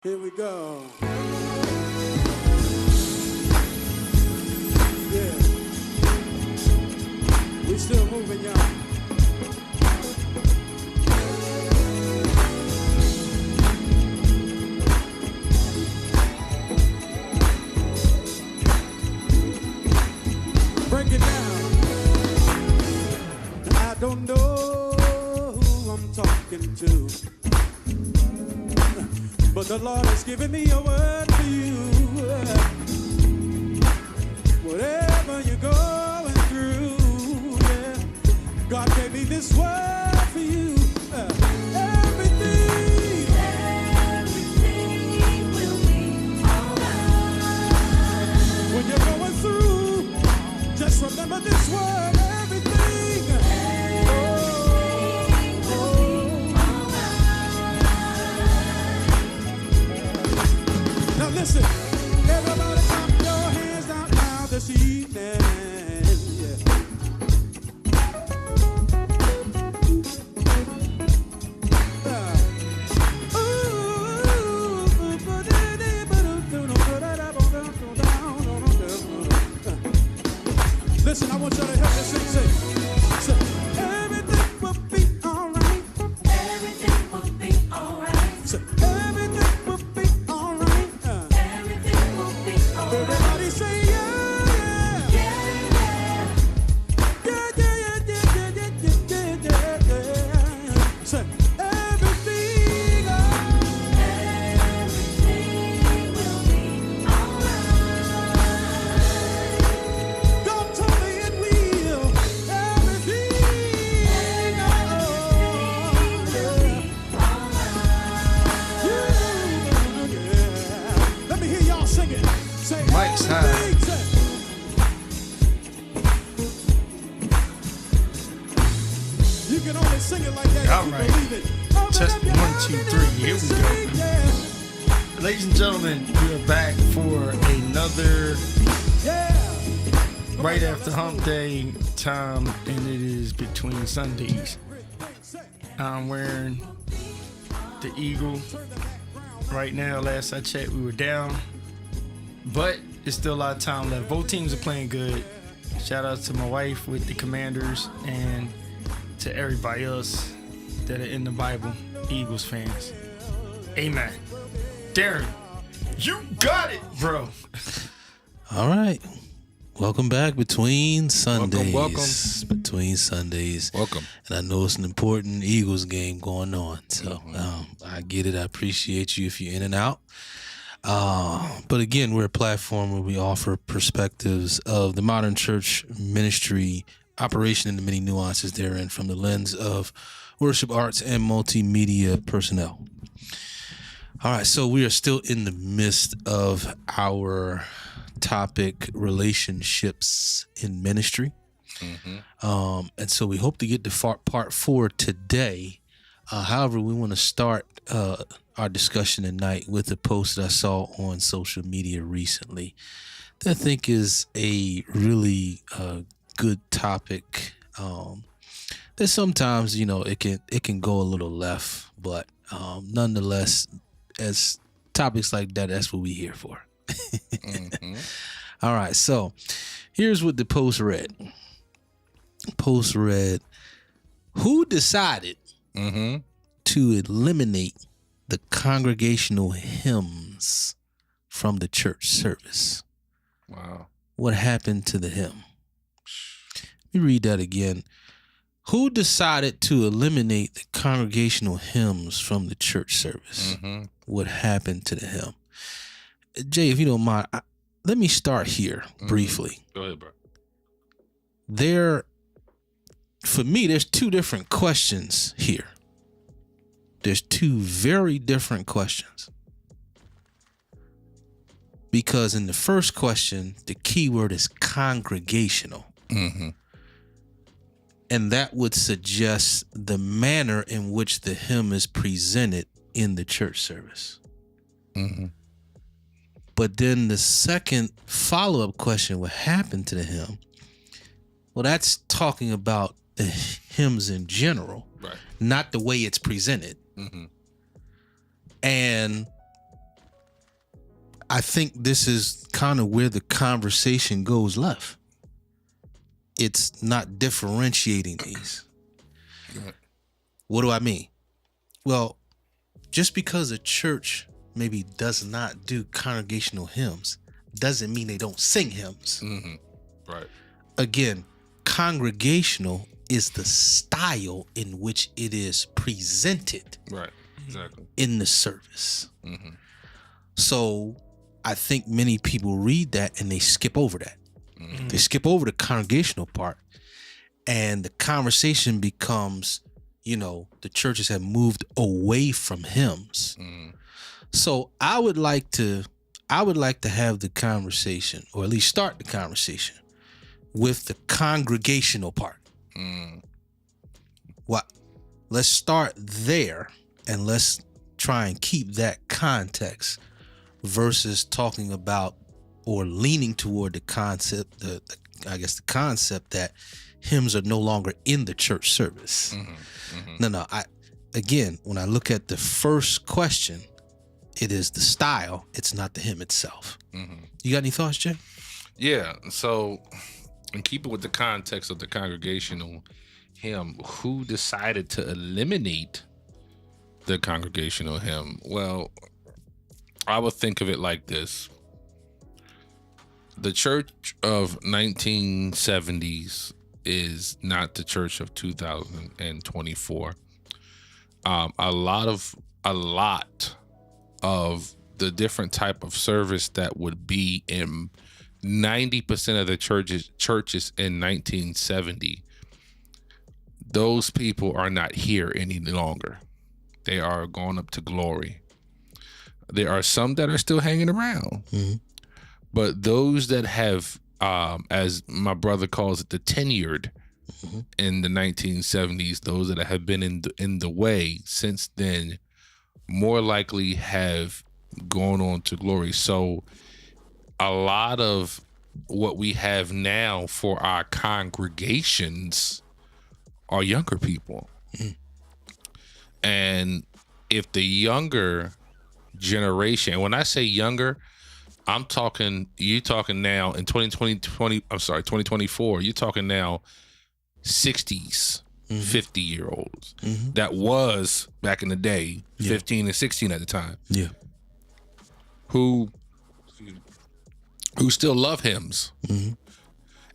Here we go. Yeah. We still moving, y'all. Break it down. I don't know who I'm talking to, but the Lord has given me a word for you. Whatever you're going through, yeah, God gave me this word for you. Everything will be alright. When you're going through, just remember this word. Everything will be alright. Now listen, everybody clap your hands out now this evening. Yeah. Listen, I want y'all to help me sing. Say, everything will be alright. Everything will be alright. Say, everything will be alright. Everything will be alright. Everybody say, yeah. Say, everything will be alright. God told me it will. Everything will be alright. Yeah. Let me hear y'all sing it. Say, Mike's high. everything. Say, you can only sing it like that if All you right. believe it. Open Test up your 1, mouth 2, and 3. Here we sing, go. yeah. Ladies and gentlemen, we are back for another Yeah. right after hump day time, and it is between Sundays. I'm wearing the Eagle right now. Last I checked, we were down, but it's still a lot of time left. Both teams are playing good. Shout out to my wife with the Commanders and to everybody else that are in the Bible, Eagles fans. Amen. Darren, you got it, bro. All right. Welcome back Between Sundays. Welcome. Between Sundays. Welcome. And I know it's an important Eagles game going on. So I get it. I appreciate you if you're in and out. But again, we're a platform where we offer perspectives of the modern church ministry operation and the many nuances therein from the lens of worship, arts, and multimedia personnel. All right, so we are still in the midst of our topic, relationships in ministry. And so we hope to get to part 4 today. However, we want to start our discussion tonight with a post that I saw on social media recently that I think is a really good topic. That sometimes, it can go a little left, but nonetheless, as topics like that, that's what we're here for. All right, so here's what the post read. Post read, who decided to eliminate the congregational hymns from the church service? Wow. What happened to the hymn? Let me read that again. Who decided to eliminate the congregational hymns from the church service? What happened to the hymn? Jay, if you don't mind, let me start here briefly. Go ahead, bro. For me, there's two different questions here. There's two very different questions. Because in the first question, the key word is congregational. And that would suggest the manner in which the hymn is presented in the church service. But then the second follow-up question, what happened to the hymn? Well, that's talking about the hymns in general, Right. not the way it's presented. Mm-hmm. And I think this is kind of where the conversation goes left. It's not differentiating these. Right. What do I mean? Well, just because a church maybe does not do congregational hymns doesn't mean they don't sing hymns. Mm-hmm. Right. Again, congregational is the style in which it is presented Right. Exactly. in the service. Mm-hmm. So I think many people read that and they skip over that. Mm-hmm. They skip over the congregational part, and the conversation becomes, the churches have moved away from hymns. Mm-hmm. So I would like to have the conversation, or at least start the conversation, with the congregational part. Mm. What? Let's start there, and let's try and keep that context versus talking about or leaning toward the concept, the concept that hymns are no longer in the church service. Mm-hmm. Mm-hmm. No. When I look at the first question, it is the style. It's not the hymn itself. Mm-hmm. You got any thoughts, Jay? Yeah. So, and keep it with the context of the congregational hymn. Who decided to eliminate the congregational hymn? Well, I would think of it like this. The church of 1970s is not the church of 2024. A lot of the different type of service that would be in 90% of the churches in 1970, those people are not here any longer. They are gone up to glory. There are some that are still hanging around. Mm-hmm. But those that have, as my brother calls it, the tenured in the 1970s, those that have been in the way since then, more likely have gone on to glory. So a lot of what we have now for our congregations are younger people. Mm. And if the younger generation, when I say younger, you talking now in 2024, you're talking now 60s, 50-year-olds. Mm-hmm. That was back in the day, 15 and 16 at the time. Yeah. Who still love hymns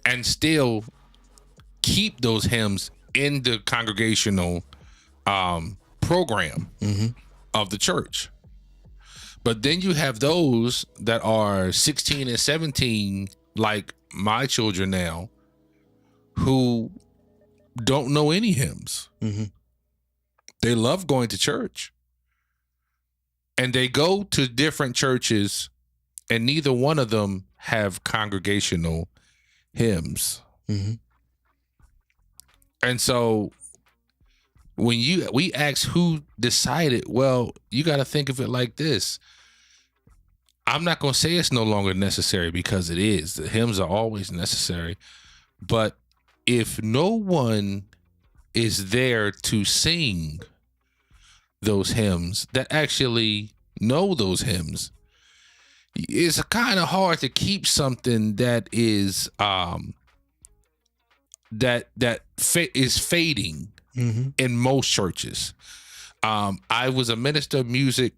and still keep those hymns in the congregational program of the church. But then you have those that are 16 and 17, like my children now, who don't know any hymns. Mm-hmm. They love going to church. And they go to different churches, and neither one of them have congregational hymns. Mm-hmm. And so when we ask who decided, well, you got to think of it like this. I'm not going to say it's no longer necessary, because it is. The hymns are always necessary. But if no one is there to sing those hymns, that actually know those hymns, it's kind of hard to keep something that is is fading in most churches. I was the minister of music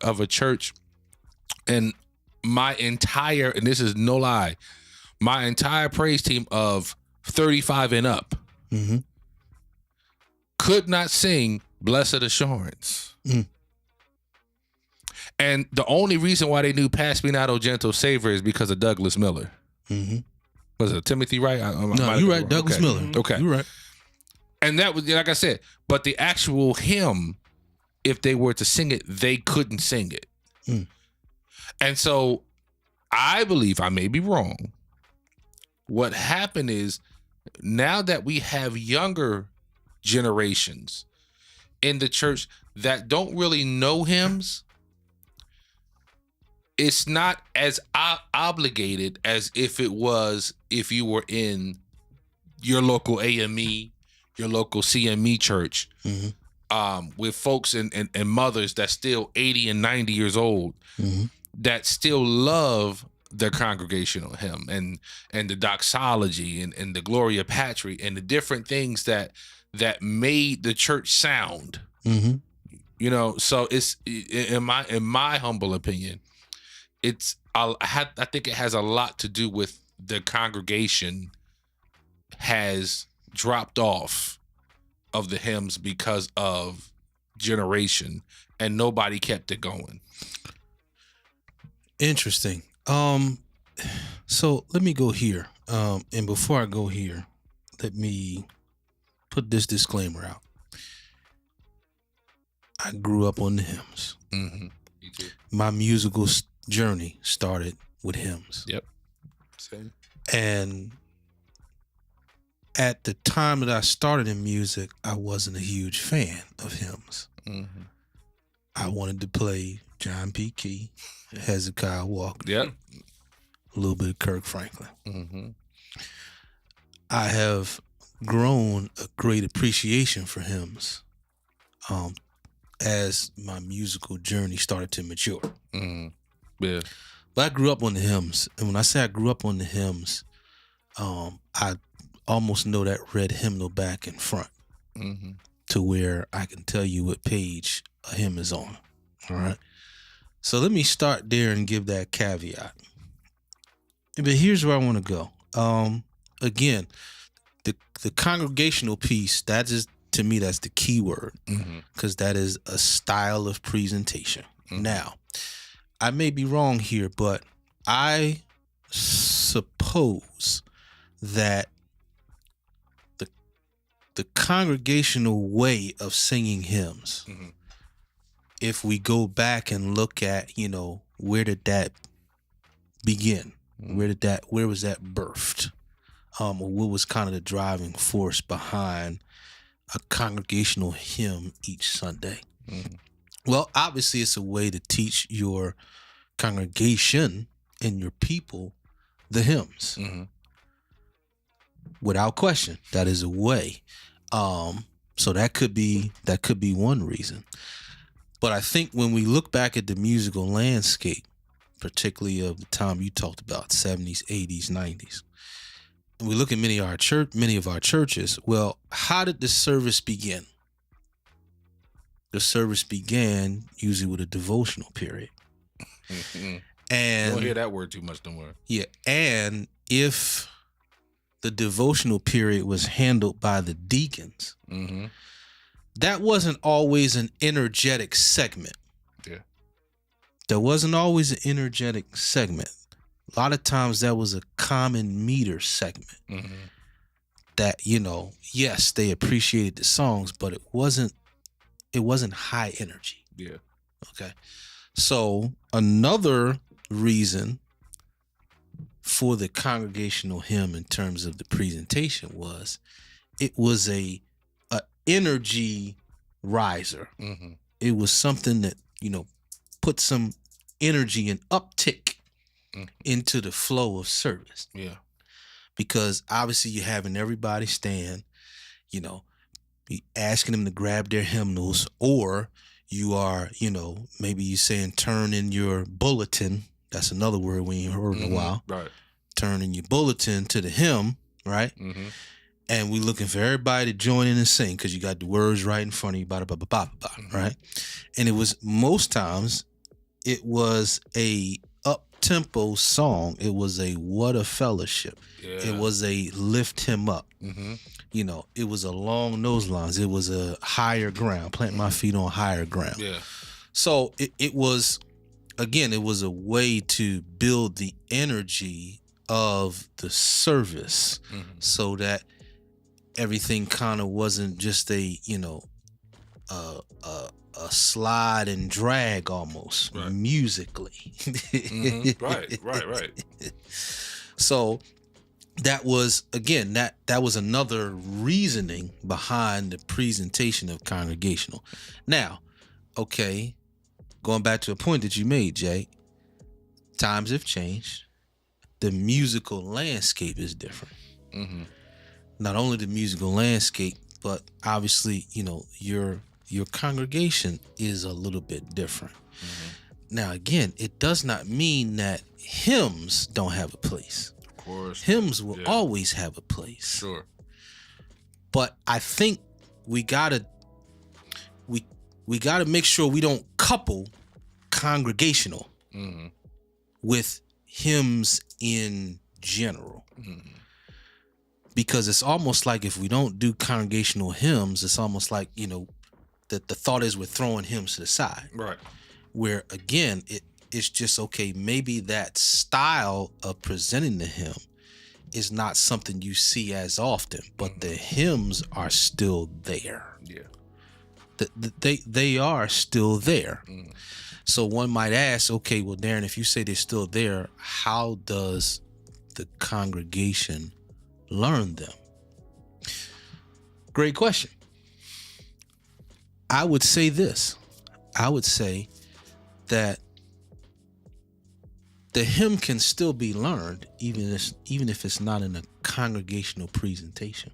of a church, and my entire, and this is no lie, my entire praise team of 35 and up could not sing Blessed Assurance. And the only reason why they knew Pass Me Not, O Gentle Savior is because of Douglas Miller. Was it Timothy Wright? No, you're right. Douglas Miller. Okay. You're right. And that was, like I said, but the actual hymn, if they were to sing it, they couldn't sing it. And so I believe, I may be wrong, what happened is, now that we have younger generations in the church that don't really know hymns, it's not as obligated as if it was if you were in your local AME, your local CME church, with folks and mothers that's still 80 and 90 years old. that still love the congregational hymn and the doxology and the Gloria Patri and the different things that made the church sound. Mm-hmm. You know, so it's in my humble opinion, I think it has a lot to do with the congregation has dropped off of the hymns because of generation, and nobody kept it going. Interesting. So let me go here. And before I go here, let me put this disclaimer out. I grew up on the hymns. Mm-hmm. Me too. My musical journey started with hymns. Yep. Same. And at the time that I started in music, I wasn't a huge fan of hymns. Mm-hmm. I wanted to play John P. Key, Hezekiah Walker, Yep. a little bit of Kirk Franklin. Mm-hmm. I have grown a great appreciation for hymns as my musical journey started to mature. Mm-hmm. Yeah. But I grew up on the hymns. And when I say I grew up on the hymns, I almost know that red hymnal back and front Mm-hmm. to where I can tell you what page a hymn is on. All right. So let me start there and give that caveat. But here's where I want to go. Again, the congregational piece, that is, to me, that's the key word, because that is a style of presentation. Mm-hmm. Now, I may be wrong here, but I suppose that the congregational way of singing hymns, Mm-hmm. if we go back and look at, where did that begin? Mm-hmm. Where was that birthed? Or what was kind of the driving force behind a congregational hymn each Sunday? Mm-hmm. Well, obviously it's a way to teach your congregation and your people the hymns. Mm-hmm. Without question, that is a way. So that could be one reason. But I think when we look back at the musical landscape, particularly of the time you talked about, 70s, 80s, 90s, and we look at many of our churches, well, how did the service begin? The service began usually with a devotional period. Mm-hmm. And You don't hear that word too much, don't worry. yeah, and if the devotional period was handled by the deacons, Mm-hmm. that wasn't always an energetic segment. Yeah. There wasn't always an energetic segment. A lot of times that was a common meter segment Mm-hmm. that, yes, they appreciated the songs, but it wasn't high energy. Yeah. Okay. So another reason for the congregational hymn in terms of the presentation was it was a energy riser. Mm-hmm. It was something that, put some energy and uptick into the flow of service. Yeah. Because obviously you're having everybody stand, be asking them to grab their hymnals, or you are, maybe you're saying turn in your bulletin. That's another word we ain't heard in a while. Right. Turn in your bulletin to the hymn, right? Mm-hmm. And we looking for everybody to join in and sing because you got the words right in front of you, blah, blah, blah, blah, blah, right? And it was most times it was a up-tempo song. It was a what a fellowship. Yeah. It was a lift him up. Mm-hmm. It was along those lines. It was a higher ground, plant my feet on higher ground. Yeah. So it was, again, it was a way to build the energy of the service so that everything kind of wasn't just a slide and drag almost, right, musically. Mm-hmm. Right. So that was, again, that was another reasoning behind the presentation of congregational. Now, okay, going back to a point that you made, Jay, times have changed. The musical landscape is different. Mm-hmm. Not only the musical landscape, but obviously, your congregation is a little bit different. Now, again, it does not mean that hymns don't have a place. Of course. Hymns will always have a place. Sure. But I think we gotta make sure we don't couple congregational with hymns in general. Because it's almost like if we don't do congregational hymns, it's almost like, that the thought is we're throwing hymns to the side. Right. Where again, it's just okay, maybe that style of presenting the hymn is not something you see as often, but the hymns are still there. Yeah. They are still there. So one might ask, okay, well, Darren, if you say they're still there, how does the congregation learn them? Great question. I would say this. I would say that the hymn can still be learned even if it's not in a congregational presentation.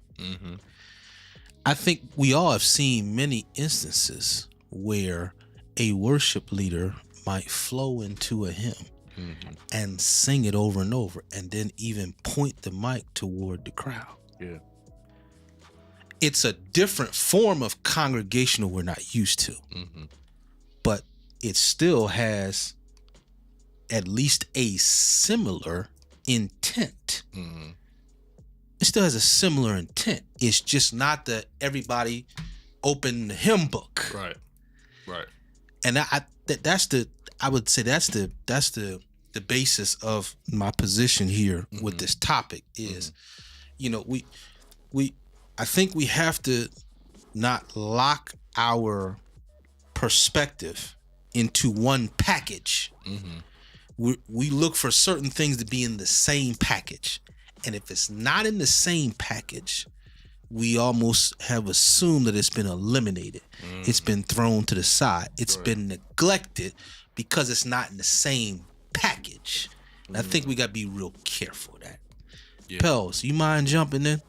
I think we all have seen many instances where a worship leader might flow into a hymn and sing it over and over, and then even point the mic toward the crowd. Yeah. It's a different form of congregational we're not used to, but it still has at least a similar intent. It still has a similar intent. It's just not that everybody open the hymn book. Right. And I would say that's the basis of my position here with this topic is, I think we have to not lock our perspective into one package. We look for certain things to be in the same package. And if it's not in the same package, we almost have assumed that it's been eliminated. It's been thrown to the side. It's been neglected because it's not in the same package. And I think we got to be real careful of that. Pels, you mind jumping in?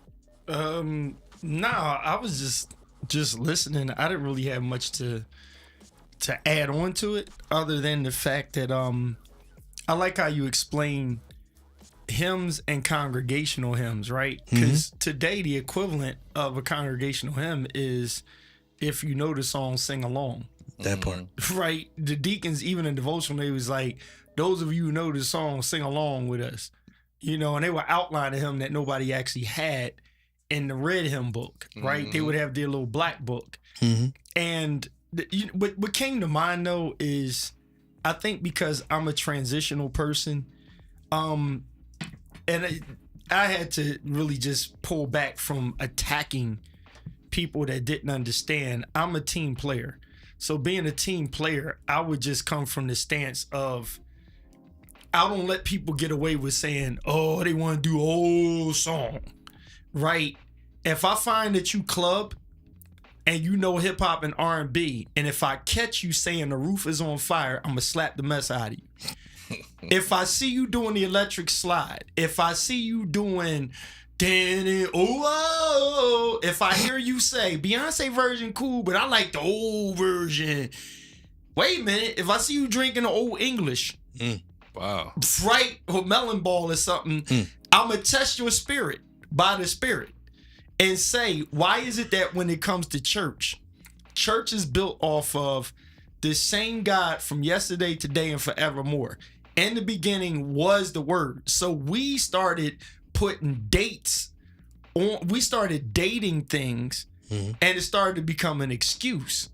No, I was just listening. I didn't really have much to add on to it other than the fact that I like how you explain hymns and congregational hymns, right? Because today the equivalent of a congregational hymn is if you know the song, sing along. That part. Right? The deacons, even in devotional, they was like, those of you who know the song, sing along with us. And they were outlining hymn that nobody actually had in the red hymn book, right? They would have their little black book. And what came to mind though is, I think because I'm a transitional person, and I had to really just pull back from attacking people that didn't understand. I'm a team player. So being a team player, I would just come from the stance of, I don't let people get away with saying, oh, they want to do a whole song, right? If I find that you club and you know hip hop and R&B, and if I catch you saying the roof is on fire, I'm going to slap the mess out of you. If I see you doing the electric slide, if I see you doing if I hear you say Beyonce version cool, but I like the old version. Wait a minute, if I see you drinking the old English, wow, right, or melon ball or something, I'm gonna test your spirit by the spirit and say, why is it that when it comes to church is built off of the same God from yesterday, today, and forevermore? In the beginning was the word. So we started putting dates on, we started dating things, and it started to become an excuse,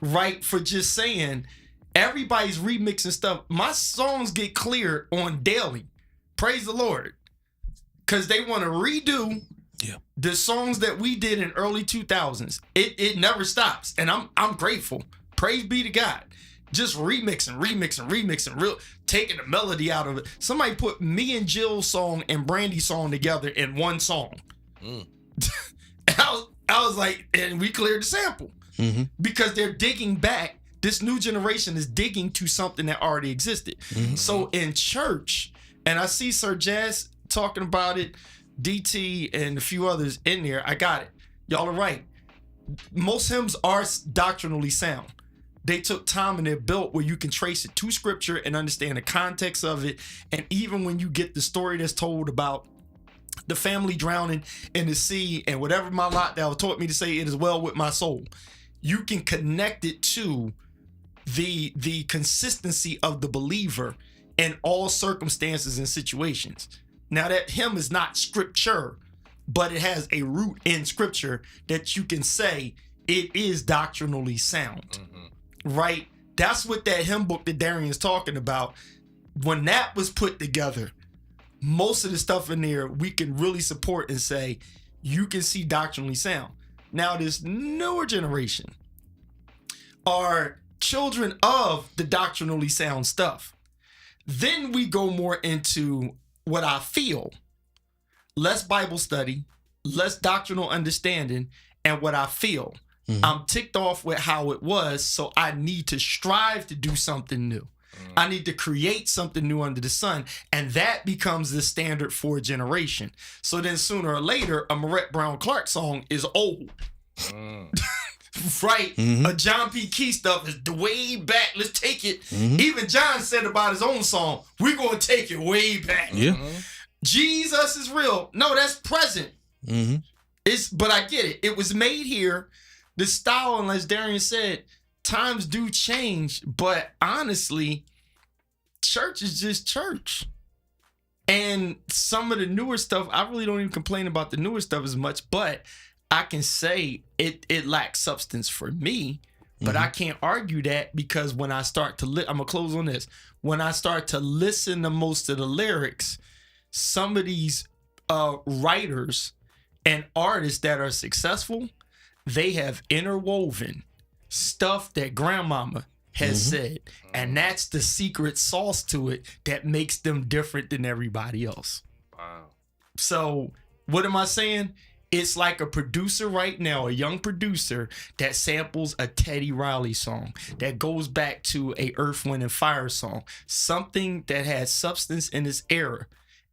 right? For just saying, everybody's remixing stuff. My songs get cleared on daily. Praise the Lord. Because they want to redo the songs that we did in early 2000s. It never stops. And I'm grateful. Praise be to God. Just remixing, real taking the melody out of it. Somebody put me and Jill's song and Brandy's song together in one song. And I was like, and we cleared the sample. Because they're digging back. This new generation is digging to something that already existed. So in church, and I see Sir Jazz talking about it, DT and a few others in there. I got it. Y'all are right. Most hymns are doctrinally sound. They took time in their belt where you can trace it to scripture and understand the context of it. And even when you get the story that's told about the family drowning in the sea and whatever my lot thou taught me to say, it is well with my soul, you can connect it to the consistency of the believer in all circumstances and situations. Now, that hymn is not scripture, but it has a root in scripture that you can say it is doctrinally sound. Right? That's what that hymn book that Darian's talking about. When that was put together, most of the stuff in there we can really support and say you can see doctrinally sound. Now, this newer generation are children of the doctrinally sound stuff. Then we go more into what I feel, less Bible study, less doctrinal understanding, and what I feel. I'm ticked off with how it was, so I need to strive to do something new. I need to create something new under the sun, and that becomes the standard for a generation. So then sooner or later, a Marette Brown Clark song is old. Right? A John P. Key stuff is way back. Let's take it. Even John said about his own song, we're going to take it way back. Yeah. Jesus is real. No, that's present. But I get it. It was made here. The style, and as Darian said, times do change, but honestly, church is just church. And some of the newer stuff, I really don't even complain about the newer stuff as much, but I can say it lacks substance for me, but I can't argue that because when I start to, I'm going to close on this. When I start to listen to most of the lyrics, some of these writers and artists that are successful, they have interwoven stuff that grandmama has said. And that's the secret sauce to it that makes them different than everybody else. Wow. So what am I saying? It's like a producer right now, a young producer that samples a Teddy Riley song, that goes back to a Earth, Wind, and Fire song, something that has substance in its era,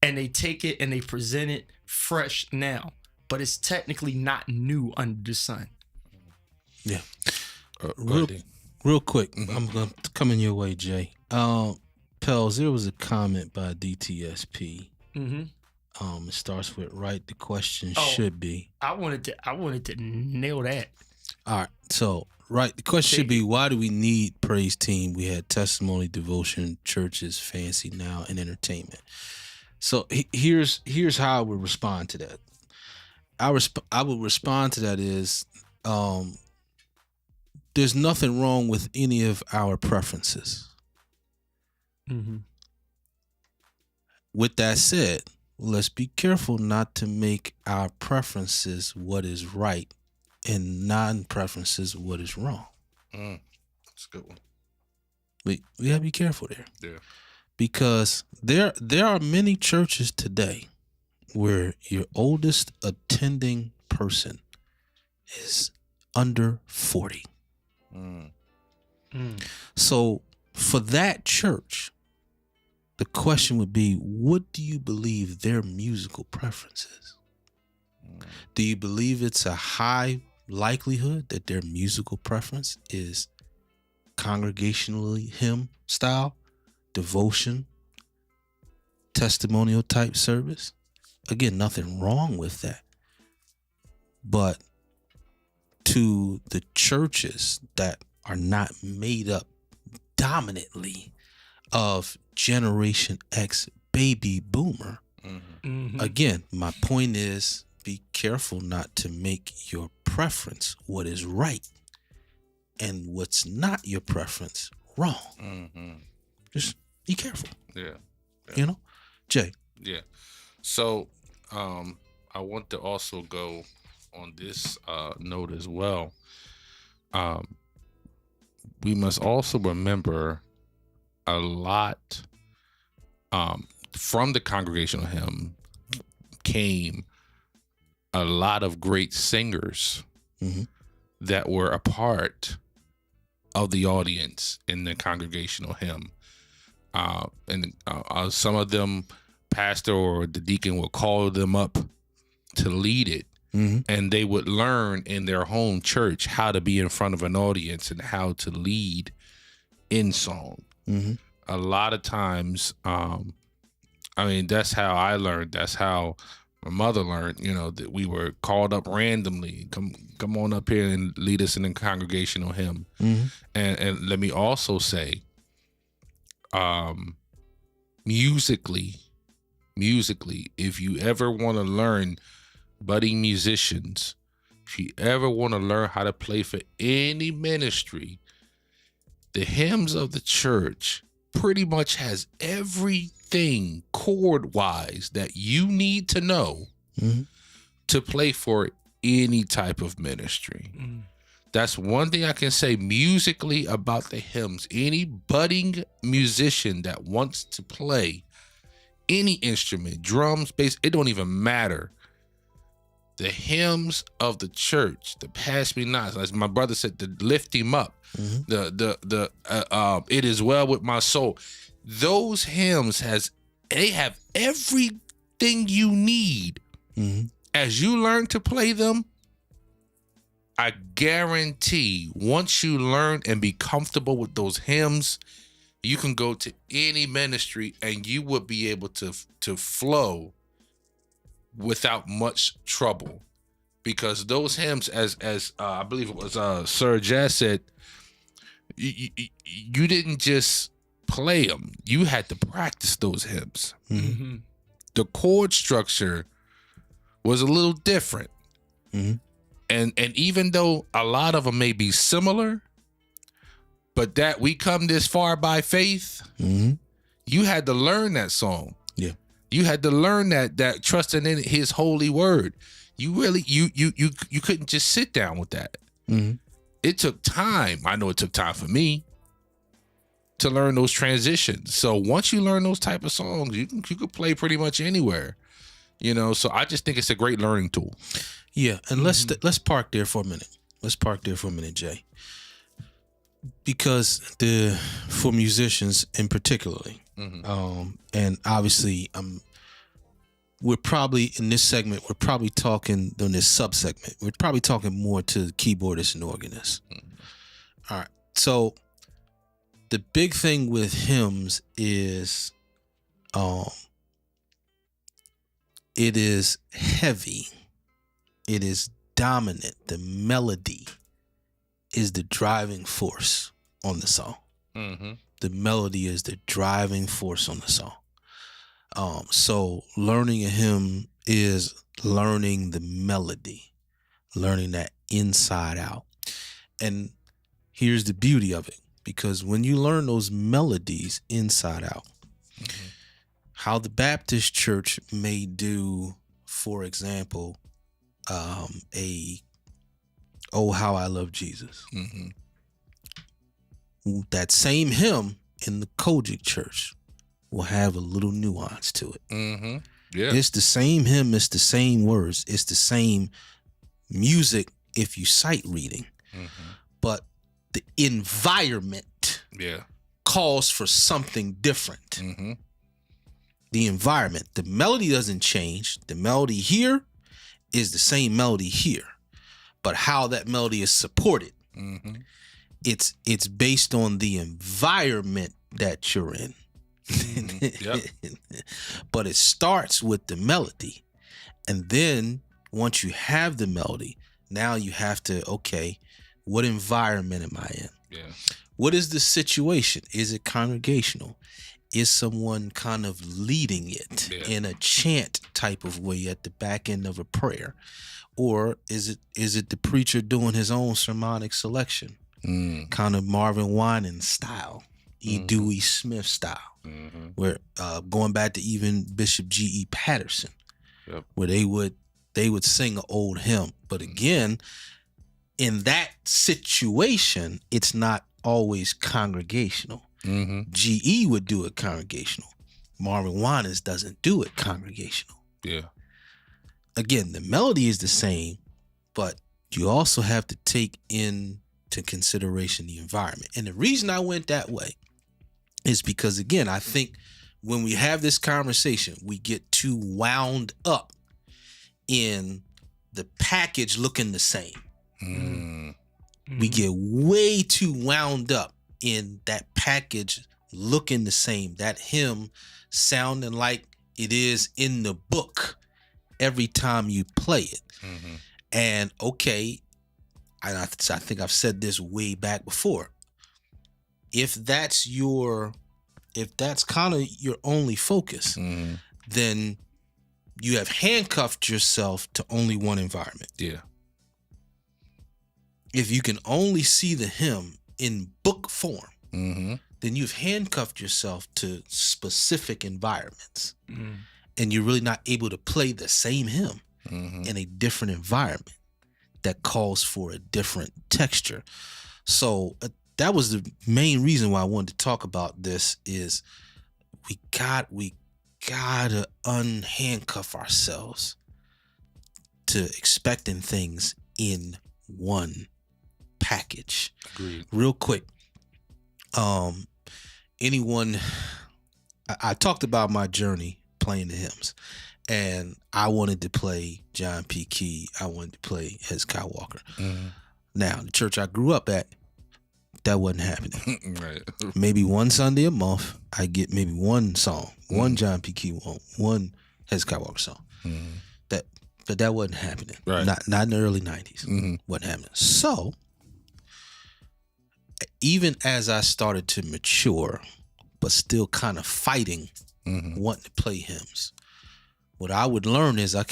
and they take it and they present it fresh now. But it's technically not new under the sun. Yeah. Real quick, I'm going to come in your way, Jay. Pels, there was a comment by DTSP. It starts with right. The question should be. I wanted to nail that. All right. So right. The question should be, why do we need praise team? We had testimony, devotion, churches, fancy now, and entertainment. So here's how I would respond to that. I would respond to that is, there's nothing wrong with any of our preferences. With that said, let's be careful not to make our preferences what is right and non-preferences what is wrong. That's a good one. We gotta be careful there. Yeah. Because there are many churches today where your oldest attending person is under 40. So for that church, the question would be, what do you believe their musical preference is? Do you believe it's a high likelihood that their musical preference is congregationally hymn style, devotion, testimonial type service? Again, nothing wrong with that. But to the churches that are not made up dominantly of Generation X baby boomer, again, my point is, be careful not to make your preference what is right and what's not your preference wrong. Just be careful. Yeah. You know? Jay. Yeah. So I want to also go on this note as well. We must also remember a lot from the congregational hymn came a lot of great singers that were a part of the audience in the congregational hymn. And some of them, pastor or the deacon will call them up to lead it. and they would learn in their home church how to be in front of an audience and how to lead in song. A lot of times, that's how I learned. That's how my mother learned, that we were called up randomly. Come on up here and lead us in a congregational hymn. And let me also say, musically, if you ever want to learn, budding musicians, if you ever want to learn how to play for any ministry, the hymns of the church pretty much has everything chord wise that you need to know to play for any type of ministry. That's one thing I can say musically about the hymns. Any budding musician that wants to play any instrument, drums, bass, it don't even matter. The hymns of the church, the Pass Me Not, as my brother said, the Lift Him Up, It Is Well With My Soul. Those hymns they have everything you need. As you learn to play them, I guarantee once you learn and be comfortable with those hymns, you can go to any ministry and you will be able to flow without much trouble, because those hymns, as I believe it was Sir Jazz said, you didn't just play them, you had to practice those hymns. The chord structure was a little different, and even though a lot of them may be similar, but that we come this far by faith, you had to learn that song. You had to learn that trusting in his holy word. You really, you couldn't just sit down with that. It took time. I know it took time for me to learn those transitions. So once you learn those type of songs, you could play pretty much anywhere, so I just think it's a great learning tool. Yeah. And let's park there for a minute. Let's park there for a minute, Jay. Because for musicians in particularly, and obviously, we're probably in this segment, we're probably talking on this sub-segment, we're probably talking more to keyboardists and organists. All right. So the big thing with hymns is it is heavy. It is dominant. The melody is the driving force on the song. The melody is the driving force on the song. So learning a hymn is learning the melody, learning that inside out. And here's the beauty of it, because when you learn those melodies inside out, how the Baptist church may do, for example, Oh, How I Love Jesus. That same hymn in the Kojic church will have a little nuance to it. Yeah. It's the same hymn, it's the same words, it's the same music if you sight reading. But the environment calls for something different. The environment, the melody doesn't change. The melody here is the same melody here, but how that melody is supported, it's based on the environment that you're in. But it starts with the melody, and then once you have the melody, now you have to, okay, what environment am I in? What is the situation? Is it congregational? Is someone kind of leading it in a chant type of way at the back end of a prayer? Or is it the preacher doing his own sermonic selection? Kind of Marvin Winans style, E. Dewey Smith style, where going back to even Bishop G.E. Patterson, where they would sing an old hymn. But again, in that situation, it's not always congregational. GE would do it congregational. Marvin Winans doesn't do it congregational. Again, the melody is the same, but you also have to take into consideration the environment. And the reason I went that way is because, again, I think when we have this conversation, we get too wound up in the package looking the same. Mm. We get way too wound up in that package looking the same, that hymn sounding like it is in the book every time you play it. Mm-hmm. And okay, I think I've said this way back before. If that's kind of your only focus, Mm-hmm. then you have handcuffed yourself to only one environment. Yeah. If you can only see the hymn in book form, Mm-hmm. then you've handcuffed yourself to specific environments. Mm. And you're really not able to play the same hymn Mm-hmm. in a different environment that calls for a different texture. So that was the main reason why I wanted to talk about this is we gotta unhandcuff ourselves to expecting things in one package. Agreed. Real quick, I talked about my journey playing the hymns, and I wanted to play John P. Key. I wanted to play Hezekiah Walker. Mm-hmm. Now, the church I grew up at, that wasn't happening. Right. Maybe one Sunday a month, I get maybe one song, one John P. Key, one Hezekiah Walker song. Mm-hmm. But that wasn't happening. Right. Not in the early 90s. Mm-hmm. Wasn't happening. So, even as I started to mature, but still kind of fighting, Mm-hmm. wanting to play hymns, what I would learn is, I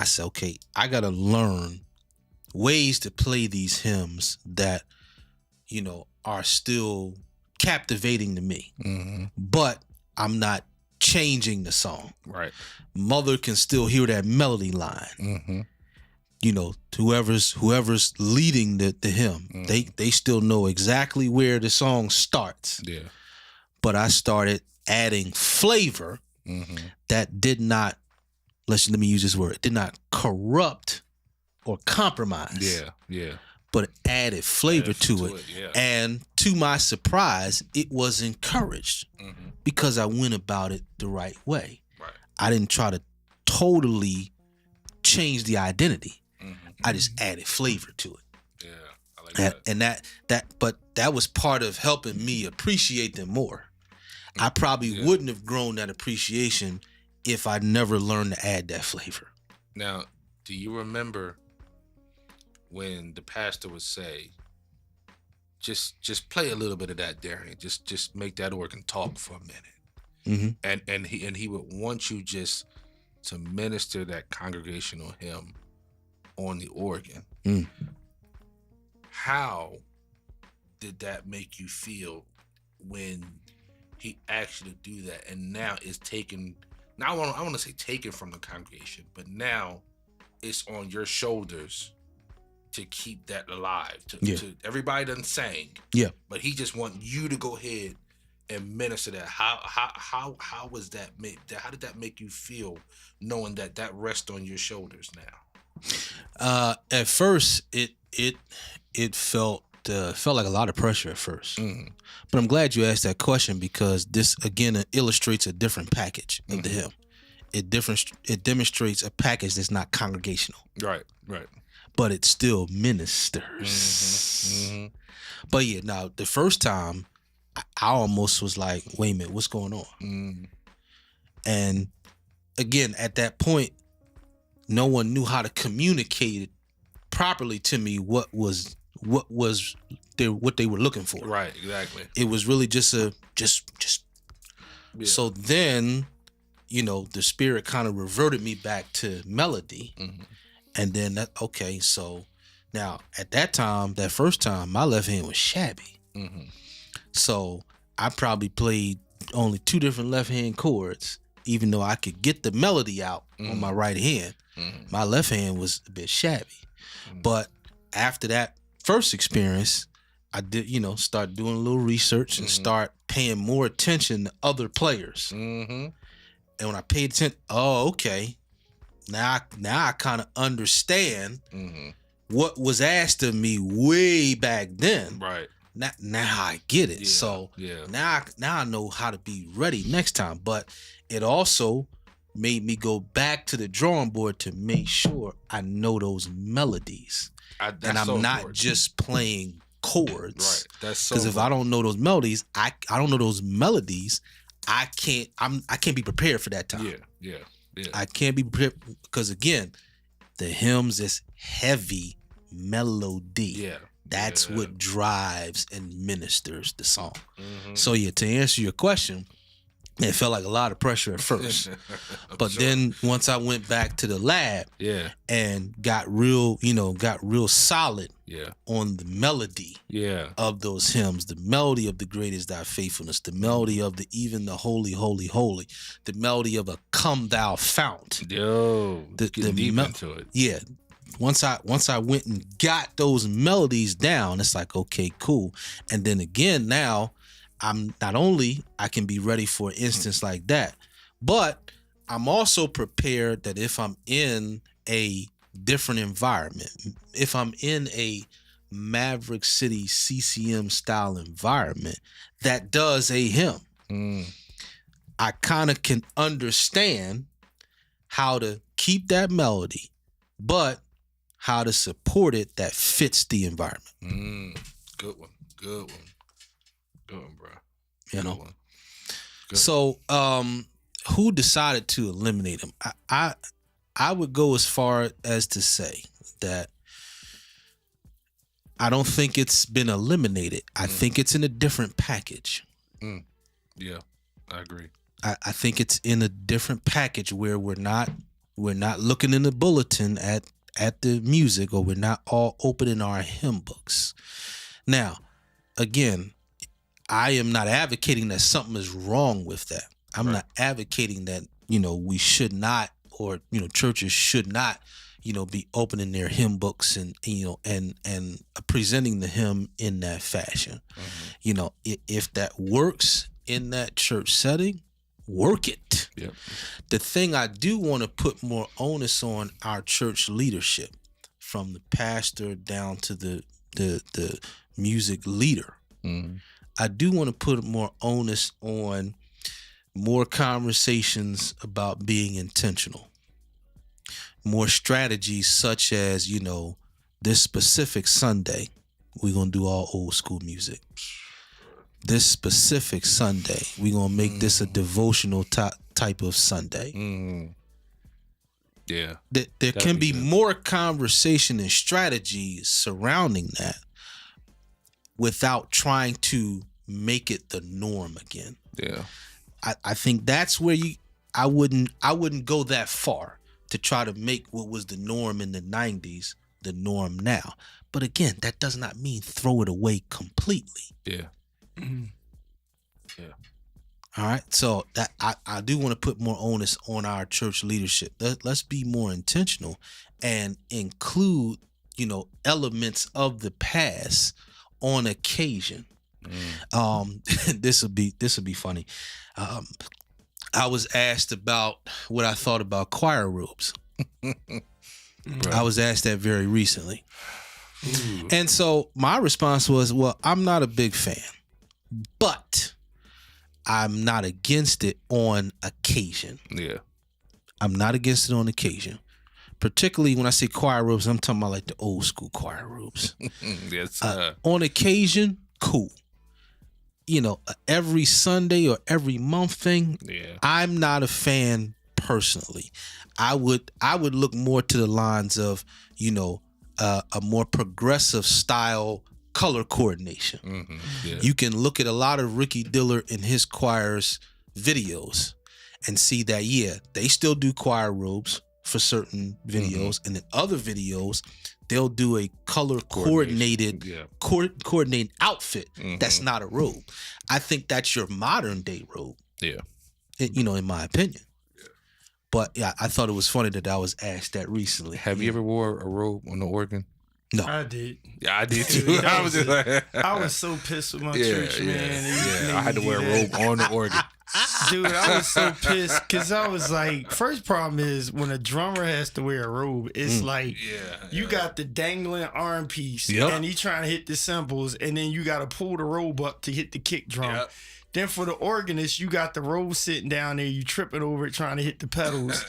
said, I got to learn ways to play these hymns that, are still captivating to me. Mm-hmm. But I'm not changing the song. Right. Mother can still hear that melody line. Mm-hmm. Whoever's leading the hymn, they still know exactly where the song starts. Yeah. But I started adding flavor Mm-hmm. that did not, let me use this word, did not corrupt or compromise. Yeah. Yeah. But added flavor to it. Yeah. And to my surprise, it was encouraged Mm-hmm. because I went about it the right way. Right. I didn't try to totally change the identity. Mm-hmm. I just added flavor to it. Yeah. I like that. And that was part of helping me appreciate them more. I probably wouldn't have grown that appreciation if I never learned to add that flavor. Now, do you remember when the pastor would say, just play a little bit of that, Darian. Just make that organ talk for a minute. Mm-hmm. And he would want you just to minister that congregational hymn on the organ. Mm. How did that make you feel when he asked you to do that? And now it's taken, now I want to say taken from the congregation, but now it's on your shoulders to keep that alive. To everybody done sang. Yeah. But he just want you to go ahead and minister that. How was that made? How did that make you feel, knowing that rests on your shoulders now? At first, it felt like a lot of pressure at first. Mm-hmm. But I'm glad you asked that question, because this again illustrates a different package of the hymn. It demonstrates a package that's not congregational. Right. But it still ministers. Mm-hmm. But yeah, now the first time, I almost was like, wait a minute, what's going on? Mm-hmm. And again, at that point, no one knew how to communicate it properly to me what they were looking for. Right, exactly. It was really just Yeah. So then, the spirit kind of reverted me back to melody. Mm-hmm. And then so now at that time, that first time, my left hand was shabby. Mm-hmm. So I probably played only 2 different left hand chords, even though I could get the melody out on my right hand. Mm-hmm. My left hand was a bit shabby. But after that first experience, I did, start doing a little research and start paying more attention to other players. Mm-hmm. And when I paid attention, okay, now I kind of understand what was asked of me way back then. Right. Now I get it. Yeah, So yeah. now I know how to be ready next time. But it also made me go back to the drawing board to make sure I know those melodies. And I'm not important. just playing chords. Right. That's so because if I don't know those melodies, I don't know those melodies, I can't be prepared for that time. Yeah. I can't be prepared because again, the hymns is heavy melody. Yeah. That's what drives and ministers the song. Mm-hmm. So yeah, to answer your question, it felt like a lot of pressure at first. But then once I went back to the lab and got real solid on the melody of those hymns, the melody of the great is thy faithfulness, the melody of even the holy, holy, holy, the melody of a come thou fount. Getting deep into it. Yeah. Once I went and got those melodies down, it's like, okay, cool. And then again, now I'm not only I can be ready for an instance like that, but I'm also prepared that if I'm in a different environment, if I'm in a Maverick City CCM style environment that does a hymn, I kind of can understand how to keep that melody, but how to support it that fits the environment. Good one, bro. You know. So, who decided to eliminate him? I would go as far as to say that I don't think it's been eliminated. I think it's in a different package. Yeah, I agree. I think it's in a different package where we're not looking in the bulletin at the music, or we're not all opening our hymn books. Now, again, I am not advocating that something is wrong with that. I'm not advocating that, we should not, or, churches should not, be opening their hymn books and, and presenting the hymn in that fashion. If that works in that church setting, work it. Yep. The thing I do want to put more onus on our church leadership, from the pastor down to the music leader. I do want to put more onus on more conversations about being intentional, more strategies such as, this specific Sunday, we're going to do all old school music. This specific Sunday, we're going to make this a devotional type of Sunday. Yeah. There can be more conversation and strategies surrounding that without trying to make it the norm again. Yeah. I think that's where I wouldn't go that far to try to make what was the norm in the 90s the norm now. But again, that does not mean throw it away completely. Yeah. Yeah. All right. So that I do want to put more onus on our church leadership. Let's be more intentional and include, elements of the past on occasion. This will be funny. I was asked about what I thought about choir robes. I was asked that very recently. Ooh. And so my response was, well, I'm not a big fan, but I'm not against it on occasion. Yeah. I'm not against it on occasion. Particularly when I say choir robes, I'm talking about like the old school choir robes. Yes. On occasion, cool. Every Sunday or every month thing, I'm not a fan personally. I would look more to the lines of, a more progressive style color coordination. Mm-hmm. Yeah. You can look at a lot of Ricky Diller and his choir's videos and see that, they still do choir robes for certain videos, and in other videos, they'll do a color coordinated outfit that's not a robe. I think that's your modern day robe. Yeah. In my opinion. Yeah. But I thought it was funny that I was asked that recently. Have you ever wore a robe on the organ? No. I did. Yeah, I did too. I was just like, I was so pissed with my church, man. Yeah, I had to wear a robe on the organ. Dude, I was so pissed because I was like, first problem is when a drummer has to wear a robe, it's like you got the dangling arm piece and he trying to hit the cymbals, and then you got to pull the robe up to hit the kick drum. Then for the organist, you got the roll sitting down there, you tripping over it trying to hit the pedals.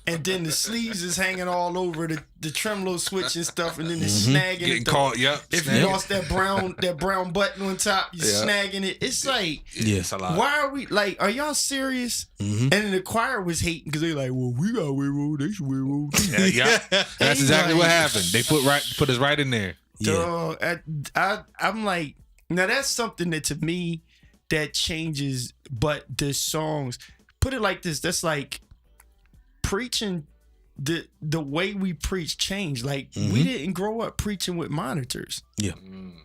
And then the sleeves is hanging all over the tremolo switch and stuff, and then the snagging. Getting caught, If you lost that brown button on top, you snagging it. It's like, it's a lot. why are we like? Are y'all serious? And then the choir was hating because they like, well, we got wear roll, they should wear roll too. That's exactly what happened. They put us right in there. I'm like, now that's something that to me that changes, but the songs, put it like this, that's like preaching. The way we preach changed. Like we didn't grow up preaching with monitors.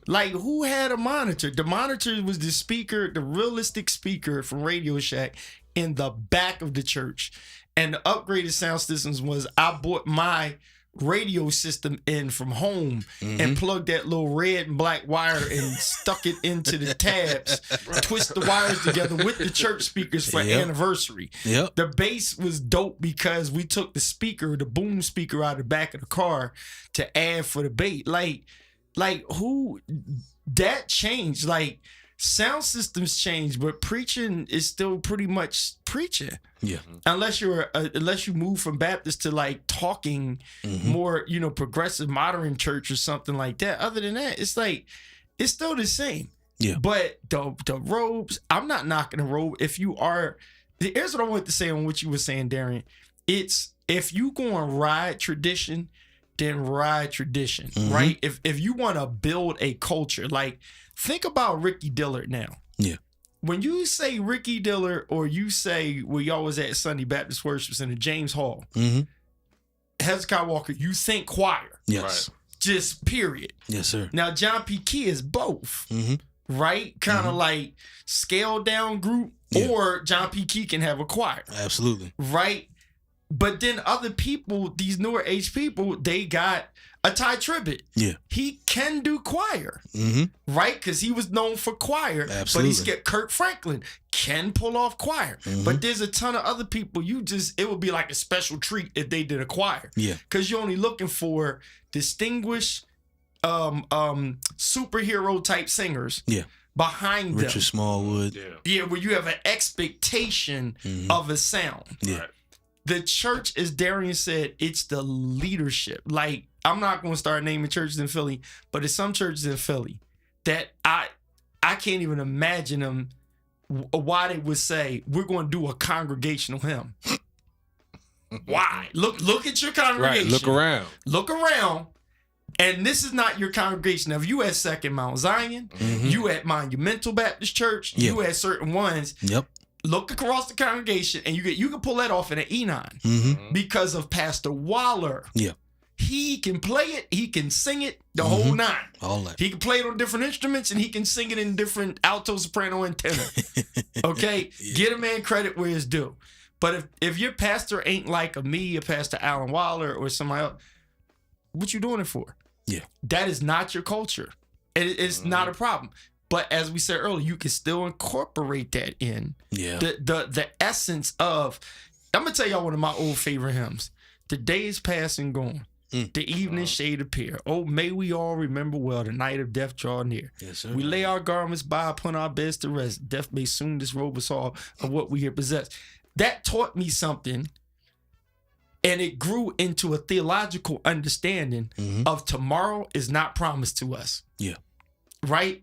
Like who had a monitor? The monitor was the speaker, the realistic speaker from Radio Shack in the back of the church. And the upgraded sound systems was I bought my radio system in from home and plugged that little red and black wire and stuck it into the tabs, twist the wires together with the church speakers for anniversary. The bass was dope because we took the boom speaker out of the back of the car to add for the bass. Like who that changed? Like sound systems change, but preaching is still pretty much preaching. Unless you move from Baptist to like talking more, progressive modern church or something like that. Other than that, it's like it's still the same. But the robes, I'm not knocking the robe. If you are, here's what I want to say on what you were saying, Darian. It's if you go and ride tradition, then ride tradition, right? If you want to build a culture, like think about Ricky Dillard now. When you say Ricky Dillard or you say where y'all was at Sunday Baptist Worship Center, James Hall, Hezekiah Walker, you think choir. Yes. Just period. Yes, sir. Now, John P. Key is both, right? Kind of like scaled down group or John P. Key can have a choir. Absolutely. Right? But then other people, these newer age people, they got a Ty Tribbett. He can do choir, right? Because he was known for choir. Absolutely. But he's get Kirk Franklin can pull off choir. But there's a ton of other people. It would be like a special treat if they did a choir. Because you're only looking for distinguished superhero type singers. Behind them. Richard Smallwood. Where you have an expectation of a sound. The church, as Darian said, it's the leadership. Like, I'm not going to start naming churches in Philly, but there's some churches in Philly that I can't even imagine them why they would say, we're going to do a congregational hymn. Why? Look at your congregation. Right, Look around. And this is not your congregation. Now, if you at Second Mount Zion, you at Monumental Baptist Church, you at certain ones. Look across the congregation, and you can pull that off in an E9 because of Pastor Waller. He can play it, he can sing it, the whole nine. All that. He can play it on different instruments, and he can sing it in different alto, soprano, and tenor. Okay, get a man credit where it's due. But if your pastor ain't like a Pastor Alan Waller, or somebody else, what you doing it for? That is not your culture. It's not a problem. But as we said earlier, you can still incorporate that in. The essence of, I'm going to tell y'all one of my old favorite hymns. The day is past and gone. The evening shade appear. Oh, may we all remember well the night of death draw near. Yes, sir. We lay our garments by upon our beds to rest. Death may soon disrobe us all of what we here possess. That taught me something. And it grew into a theological understanding of tomorrow is not promised to us. Right?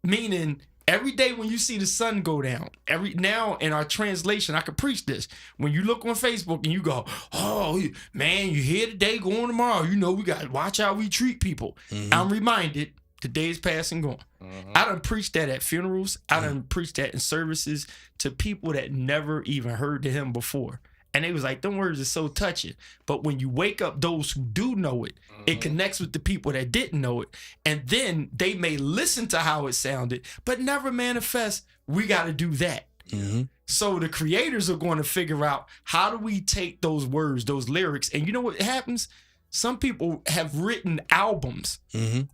Meaning, every day when you see the sun go down, now in our translation, I could preach this. When you look on Facebook and you go, oh, man, you here today, going tomorrow. We got to watch how we treat people. I'm reminded the day is past and gone. I done preached that at funerals. I done preached that in services to people that never even heard the hymn before. And they was like, them words are so touching. But when you wake up those who do know it, it connects with the people that didn't know it. And then they may listen to how it sounded, but never manifest, we got to do that. So the creators are going to figure out, how do we take those words, those lyrics? And you know what happens? Some people have written albums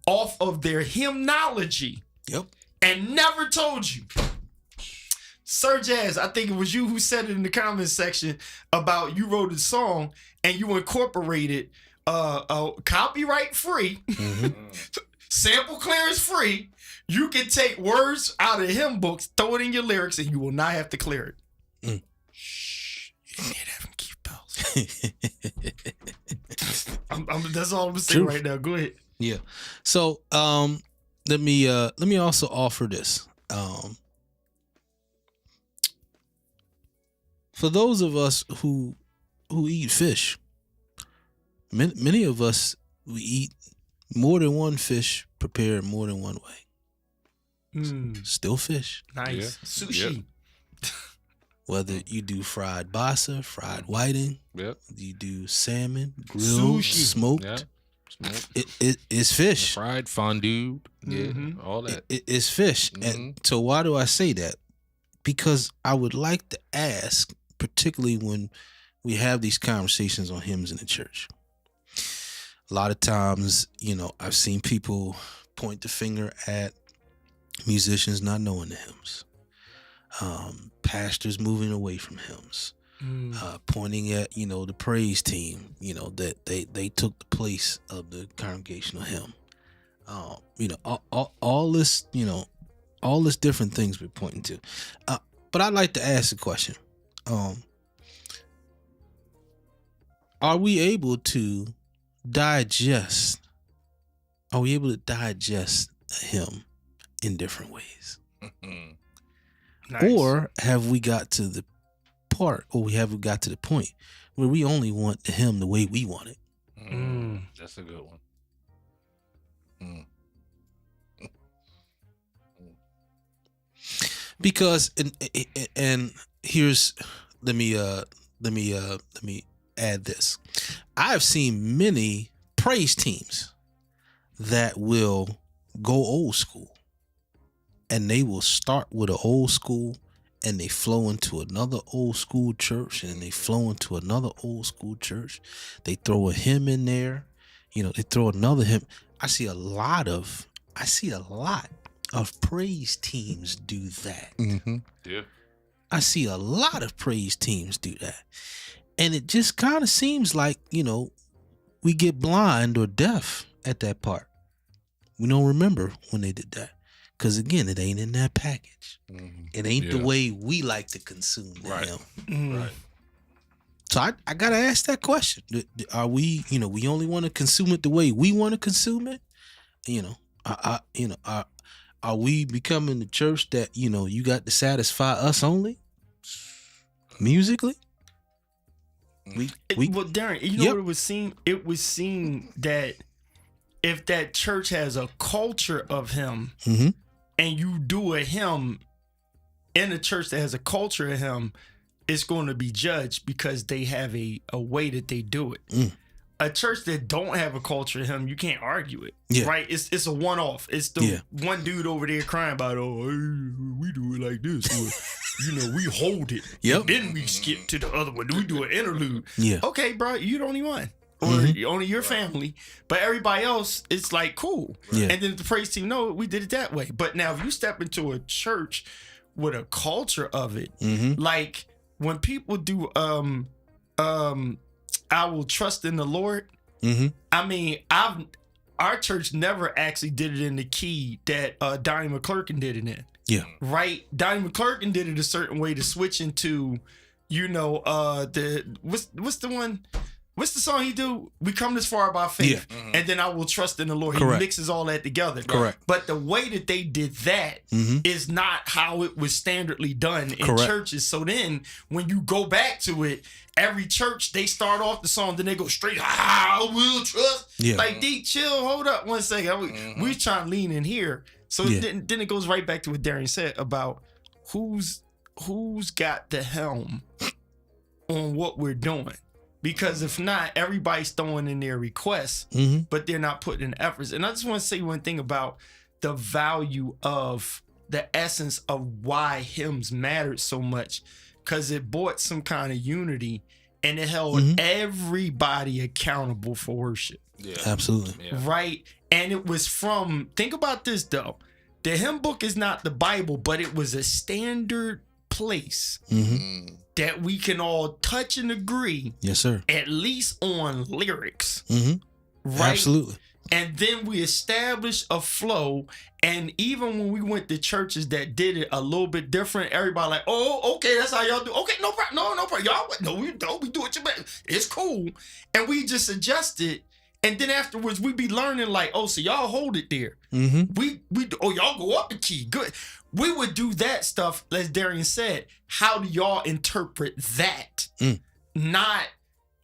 off of their hymnology and never told you. Sir Jazz, I think it was you who said it in the comments section about you wrote a song and you incorporated copyright free Sample clearance free. You can take words out of hymn books, throw it in your lyrics, and you will not have to clear it. Shh. You can't have him keep those. That's all I'm saying right now. Go ahead. Yeah. So let me also offer this. For those of us who eat fish, many of us, we eat more than one fish prepared more than one way. Still fish. Nice. Yeah. Sushi. Yep. Whether you do fried basa, fried whiting, Yep. you do salmon, grilled, Sushi. smoked. Yeah. Smoked. It's fish. Fried, fondue. Yeah. All that. It's fish. And so why do I say that? Because I would like to ask, particularly when we have these conversations on hymns in the church. A lot of times, I've seen people point the finger at musicians not knowing the hymns, pastors moving away from hymns, pointing at, the praise team, that they took the place of the congregational hymn. All this, all this different things we're pointing to. But I'd like to ask a question. Are we able to digest a hymn in different ways? Nice. Or have we got to the point where we only want the hymn the way we want it? That's a good one. Because and here's let me add this. I've seen many praise teams that will go old school, and they will start with an old school and they flow into another old school church, and they flow into another old school church. They throw a hymn in there, they throw another hymn. I see a lot of praise teams do that. Yeah. I see a lot of praise teams do that. And it just kind of seems like, we get blind or deaf at that part. We don't remember when they did that. Because, again, it ain't in that package. It ain't the way we like to consume the hymn. Right. So I got to ask that question. Are we, we only want to consume it the way we want to consume it? Are we becoming the church that, you got to satisfy us only? Musically? Well, Darren, you know what it would seem? It would seem that if that church has a culture of him, and you do a hymn in a church that has a culture of him, it's going to be judged because they have a way that they do it. A church that don't have a culture of him, you can't argue it, right? It's a one-off. It's the one dude over there crying about, we do it like this. Or, we hold it. And then we skip to the other one. We do an interlude. Okay, bro, you the only one. Or only your family. But everybody else, it's like, cool. And then the praise team, no, we did it that way. But now if you step into a church with a culture of it, like when people do I will trust in the Lord. I mean, our church never actually did it in the key that Donnie McClurkin did it in. Right? Donnie McClurkin did it a certain way to switch into, what's the one? What's the song he do? We come this far by faith, and then I will trust in the Lord. Correct. He mixes all that together. Correct. But the way that they did that is not how it was standardly done in churches. So then when you go back to it, every church, they start off the song, then they go straight, I will trust. Like, D, chill, hold up one second. We're trying to lean in here. So then it goes right back to what Darian said about who's got the helm on what we're doing. Because if not, everybody's throwing in their requests, but they're not putting in efforts. And I just want to say one thing about the value of the essence of why hymns mattered so much, because it brought some kind of unity and it held everybody accountable for worship. Absolutely. Right? And it was think about this though. The hymn book is not the Bible, but it was a standard place that we can all touch and agree. Yes, sir. At least on lyrics. Right? Absolutely. And then we established a flow. And even when we went to churches that did it a little bit different, everybody like, oh, okay, that's how y'all do. Okay, no problem. No problem. Y'all, no, we don't. We do it your best. It's cool. And we just adjusted. And then afterwards, we be learning like, oh, so y'all hold it there. We y'all go up the key. Good. We would do that stuff, as Darian said. How do y'all interpret that? Not,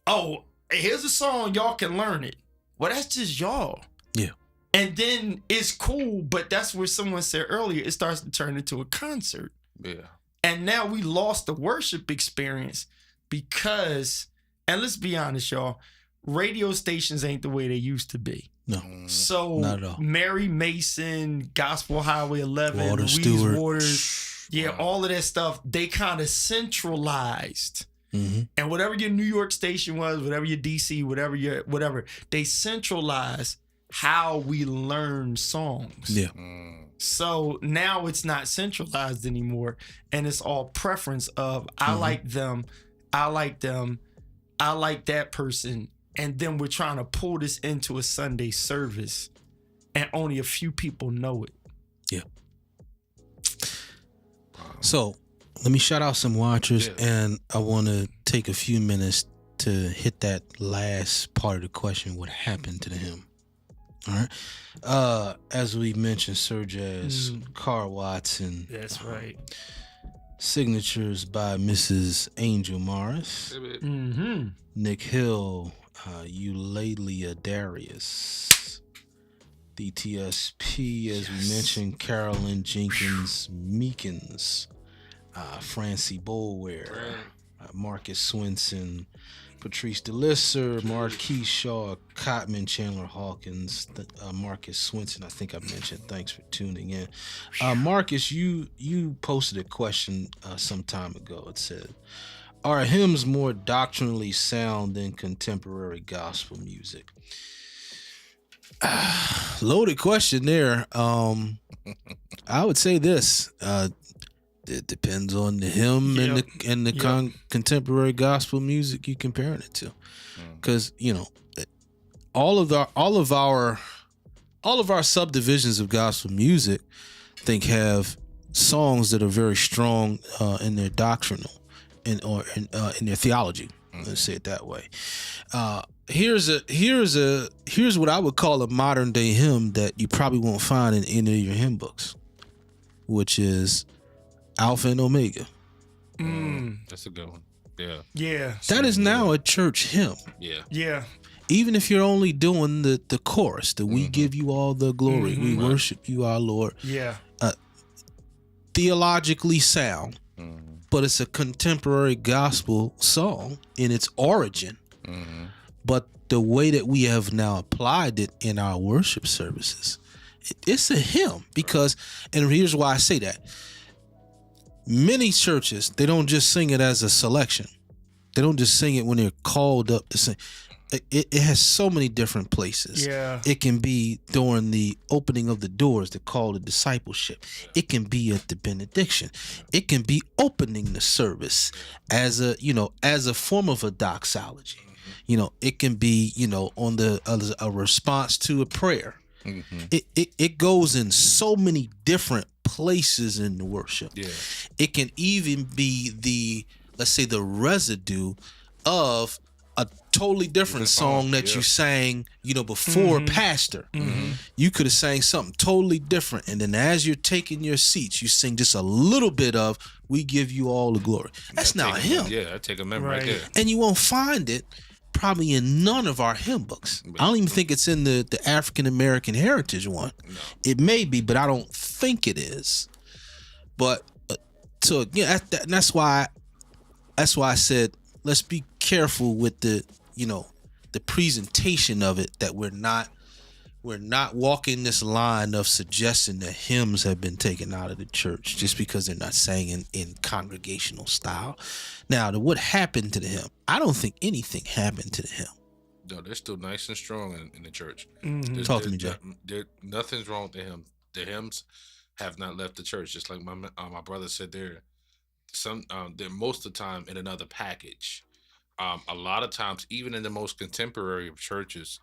oh, here's a song, y'all can learn it. Well, that's just y'all. Yeah. And then it's cool, but that's where someone said earlier, it starts to turn into a concert. Yeah. And now we lost the worship experience because, and let's be honest, y'all, radio stations ain't the way they used to be. No. So not at all. Mary Mason, Gospel Highway 11, Walter Louise Stewart. Waters, all of that stuff, they kind of centralized. And whatever your New York station was, whatever your DC, whatever, they centralized how we learn songs. Yeah. So now it's not centralized anymore, and it's all preference of I like them, I like them, I like that person, and then we're trying to pull this into a Sunday service, and only a few people know it. Yeah. So let me shout out some watchers, and I want to take a few minutes to hit that last part of the question: what happened to the hymn? All right. As we mentioned, Sir Jazz, Carl Watson. That's right. Signatures by Mrs. Angel Morris. Nick Hill, Eulalia Darius. DTSP, as we mentioned, Carolyn Jenkins Meekins. Francie Boulware, Marcus Swinson, Patrice DeLisser, Marquise Shaw, Cotman, Chandler Hawkins, Marcus Swinson, I think I mentioned. Thanks for tuning in. Marcus, you posted a question some time ago. It said, are hymns more doctrinally sound than contemporary gospel music? Loaded question there. I would say this. It depends on the hymn and the contemporary gospel music you're comparing it to, because all of our subdivisions of gospel music, I think, have songs that are very strong in their doctrinal in their theology. Let's say it that way. Here's what I would call a modern day hymn that you probably won't find in any of your hymn books, which is Alpha and Omega. That's a good one. Yeah. Yeah. That is now a church hymn. Yeah. Yeah. Even if you're only doing the chorus, that we give you all the glory, we worship you, our Lord. Yeah. Theologically sound, but it's a contemporary gospel song in its origin. But the way that we have now applied it in our worship services, it's a hymn. Because, and here's why I say that. Many churches, they don't just sing it as a selection. They don't just sing it when they're called up to sing. It has so many different places. Yeah. It can be during the opening of the doors, the call to discipleship. It can be at the benediction. It can be opening the service as a form of a doxology. It can be, on a response to a prayer. It goes in so many different places in the worship. Yeah. It can even be let's say the residue of a totally different song that you sang, before Pastor. You could have sang something totally different, and then as you're taking your seats, you sing just a little bit of "We Give You All the Glory." That's now a hymn. Yeah, I take a member right there. And you won't find it probably in none of our hymn books. I don't even think it's in the African American Heritage one. No. It may be, but I don't think it is. But that's why I said let's be careful with the presentation of it, that we're not walking this line of suggesting that hymns have been taken out of the church just because they're not sang in congregational style. Now, what happened to the hymn? I don't think anything happened to the hymn. No, they're still nice and strong in the church. Talk to me, Jay. Nothing's wrong with the hymn. The hymns have not left the church. Just like my brother said, they're most of the time in another package. A lot of times, even in the most contemporary of churches,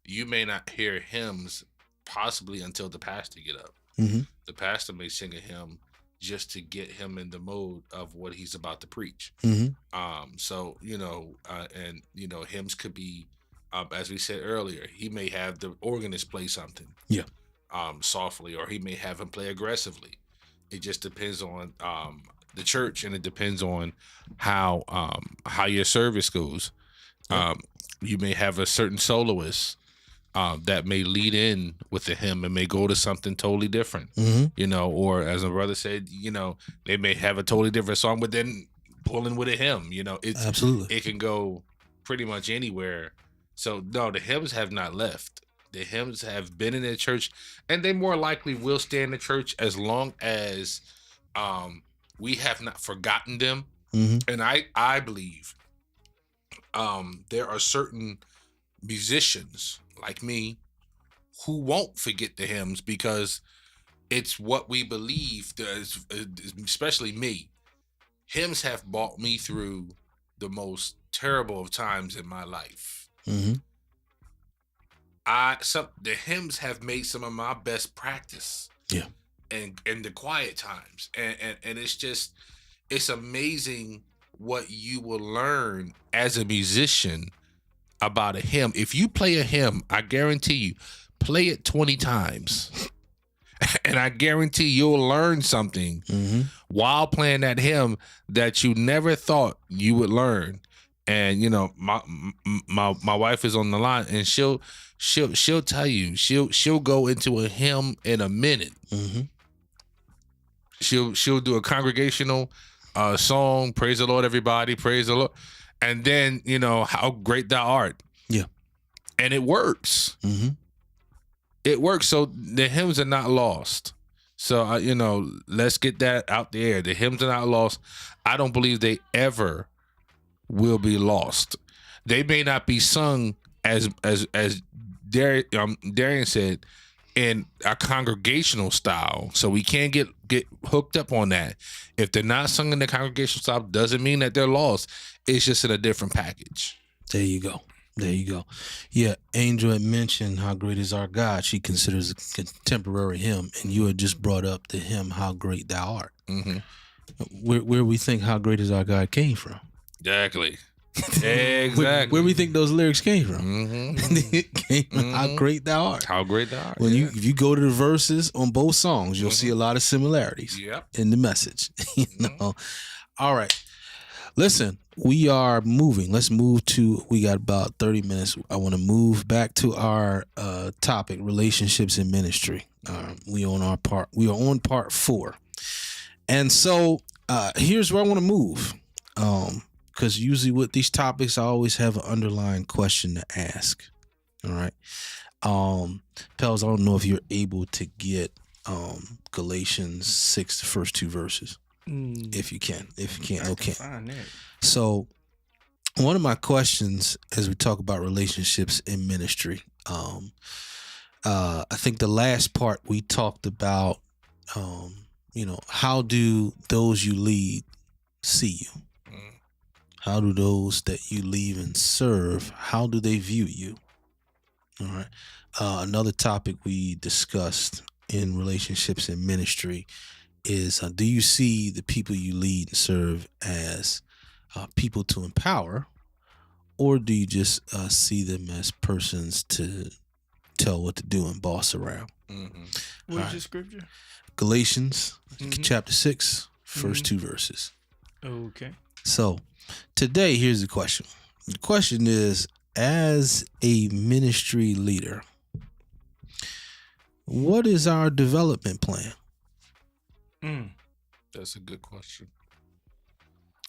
you may not hear hymns possibly until the pastor get up. Mm-hmm. The pastor may sing a hymn just to get him in the mode of what he's about to preach. Mm-hmm. So and hymns could be, as we said earlier, he may have the organist play something, Yeah. Softly, or he may have him play aggressively. It just depends on the church, and it depends on how your service goes. You may have a certain soloist that may lead in with the hymn and may go to something totally different, or as my brother said, they may have a totally different song, but then pulling with a hymn, it's Absolutely. it can go pretty much anywhere. So no, the hymns have not left. The hymns have been in the church, and they more likely will stay in the church as long as we have not forgotten them. And I believe there are certain musicians like me who won't forget the hymns, because it's what we believe, especially me. Hymns have brought me through the most terrible of times in my life. The hymns have made some of my best practice. Yeah. And the quiet times. And it's amazing what you will learn as a musician about a hymn. If you play a hymn, I guarantee you, play it 20 times. And I guarantee you'll learn something while playing that hymn that you never thought you would learn. And my wife is on the line, and she'll tell you, she'll go into a hymn in a minute. She'll do a congregational song, praise the Lord, everybody, praise the Lord, and then how great thou art. Yeah. And it works. It works. So the hymns are not lost. So let's get that out there. The hymns are not lost. I don't believe they ever will be lost. They may not be sung as Darian said, in a congregational style. So we can't get hooked up on that. If they're not sung in the congregational style, doesn't mean that they're lost. It's just in a different package. There you go. Yeah, Angel had mentioned How Great Is Our God. She considers a contemporary hymn, and you had just brought up the hymn How Great Thou Art. Where we think How Great Is Our God came from. Exactly. Where we think those lyrics came from. It came from How Great Thou Art. How great thou art. If you go to the verses on both songs, you'll see a lot of similarities in the message. All right. Listen, we are moving. Let's move we got about 30 minutes. I want to move back to our topic, relationships in ministry. We are on part 4. And so here's where I want to move. Because usually with these topics, I always have an underlying question to ask. All right. Pels, I don't know if you're able to get Galatians 6, the first 2 verses. If you can, okay. So one of my questions as we talk about relationships in ministry, I think the last part we talked about, how do those you lead see you? How do those that you lead and serve, how do they view you? All right. Another topic we discussed in relationships in ministry is, do you see the people you lead and serve as people to empower, or do you just see them as persons to tell what to do and boss around? What is your scripture? Galatians chapter 6, first 2 verses. Okay. So today, here's the question. The question is, as a ministry leader, what is our development plan? That's a good question.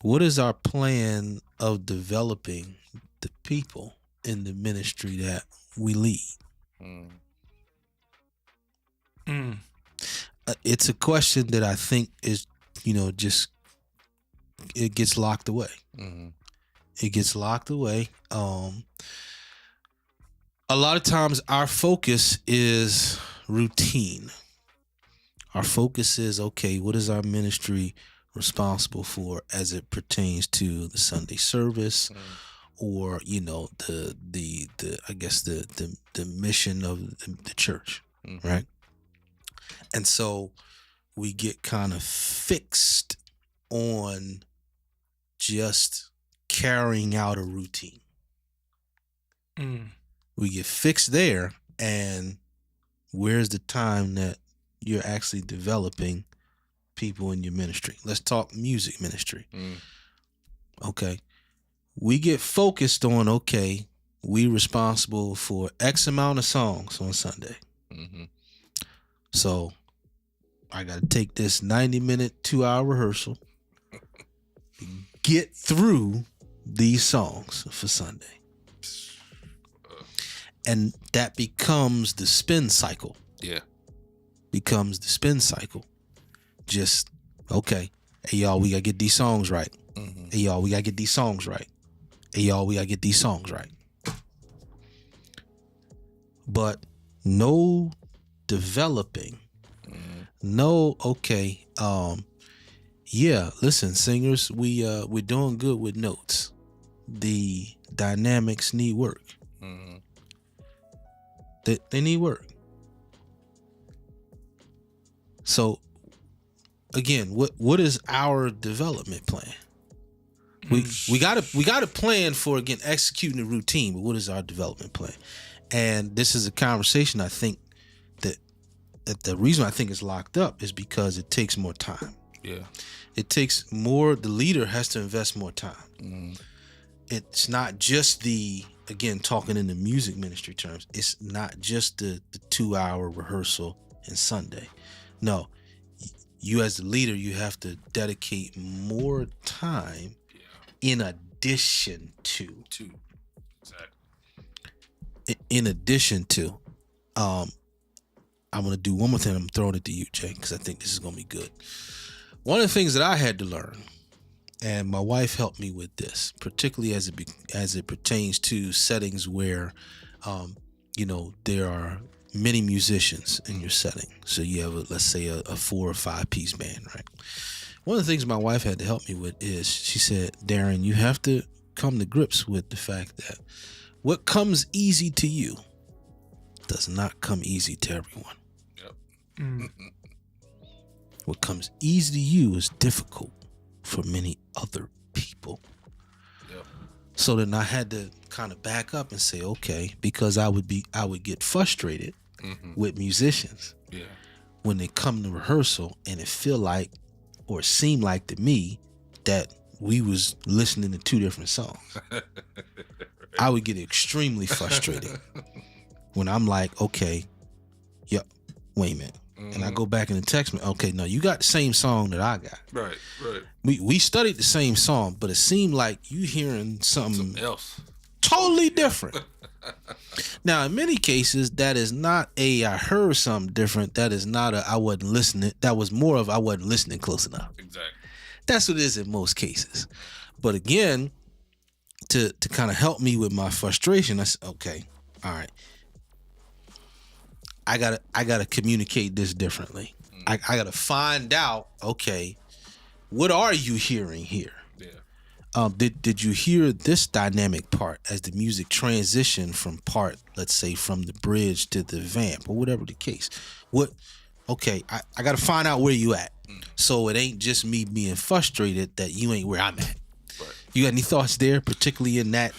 What is our plan of developing the people in the ministry that we lead? It's a question that I think is, just, it gets locked away. It gets locked away. A lot of times our focus is routine. Our focus is, okay, what is our ministry responsible for as it pertains to the Sunday service or the I guess the mission of the church, right? And so we get kind of fixed on just carrying out a routine. We get fixed there, and where's the time that you're actually developing people in your ministry? Let's talk music ministry. Okay. We get focused on, okay, we responsible for X amount of songs on Sunday. So I got to take this 90-minute, 2-hour rehearsal, get through these songs for Sunday. And that becomes the spin cycle. Yeah. Becomes the spin cycle. Just, okay, hey, y'all, we got to get these songs right. Hey, y'all, we got to get these songs right. Hey, y'all, we got to get these songs right. But no developing. No, okay, yeah, listen, singers, we're doing good with notes. The dynamics need work. They need work. So again, what is our development plan? We got to plan for, again, executing the routine, but what is our development plan? And this is a conversation I think that the reason I think it's locked up is because it takes more time. Yeah. It takes more, the leader has to invest more time. It's not just again, talking in the music ministry terms, it's not just the 2-hour rehearsal and Sunday. No, you as the leader, you have to dedicate more time in addition to. Exactly. In addition to, I'm going to do one more thing. I'm throwing it to you, Jay, because I think this is going to be good. One of the things that I had to learn, and my wife helped me with this, particularly as it pertains to settings where, there are many musicians in your setting. So you have, let's say, a 4 or 5 piece band, right? One of the things my wife had to help me with is, she said, Darren, you have to come to grips with the fact that what comes easy to you does not come easy to everyone. Yep. What comes easy to you is difficult for many other people. Yep. So then I had to kind of back up and say, okay, because I would get frustrated with musicians when they come to rehearsal and it feel like, or seem like to me, that we was listening to 2 different songs. I would get extremely frustrated when I'm like, okay, wait a minute. And I go back in the text, okay, no, you got the same song that I got. Right. We studied the same song, but it seemed like you hearing something else totally different. Now, in many cases, that is not I heard something different. That is not I wasn't listening. That was more of I wasn't listening close enough. Exactly. That's what it is in most cases. But again, to kind of help me with my frustration, I said, okay, all right, I gotta communicate this differently. I gotta find out, okay, what are you hearing here? Yeah. Did you hear this dynamic part as the music transitioned from part, let's say, from the bridge to the vamp or whatever the case? Okay, I gotta find out where you at. So it ain't just me being frustrated that you ain't where I'm at. Right. You got any thoughts there, particularly in that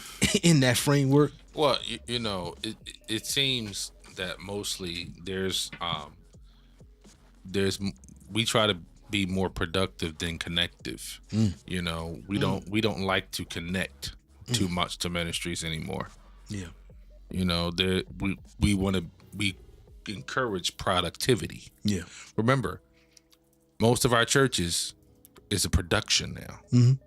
framework? Well, it seems that mostly we try to be more productive than connective. We don't like to connect too much to ministries anymore. Yeah. We encourage productivity. Yeah. Remember, most of our churches is a production now.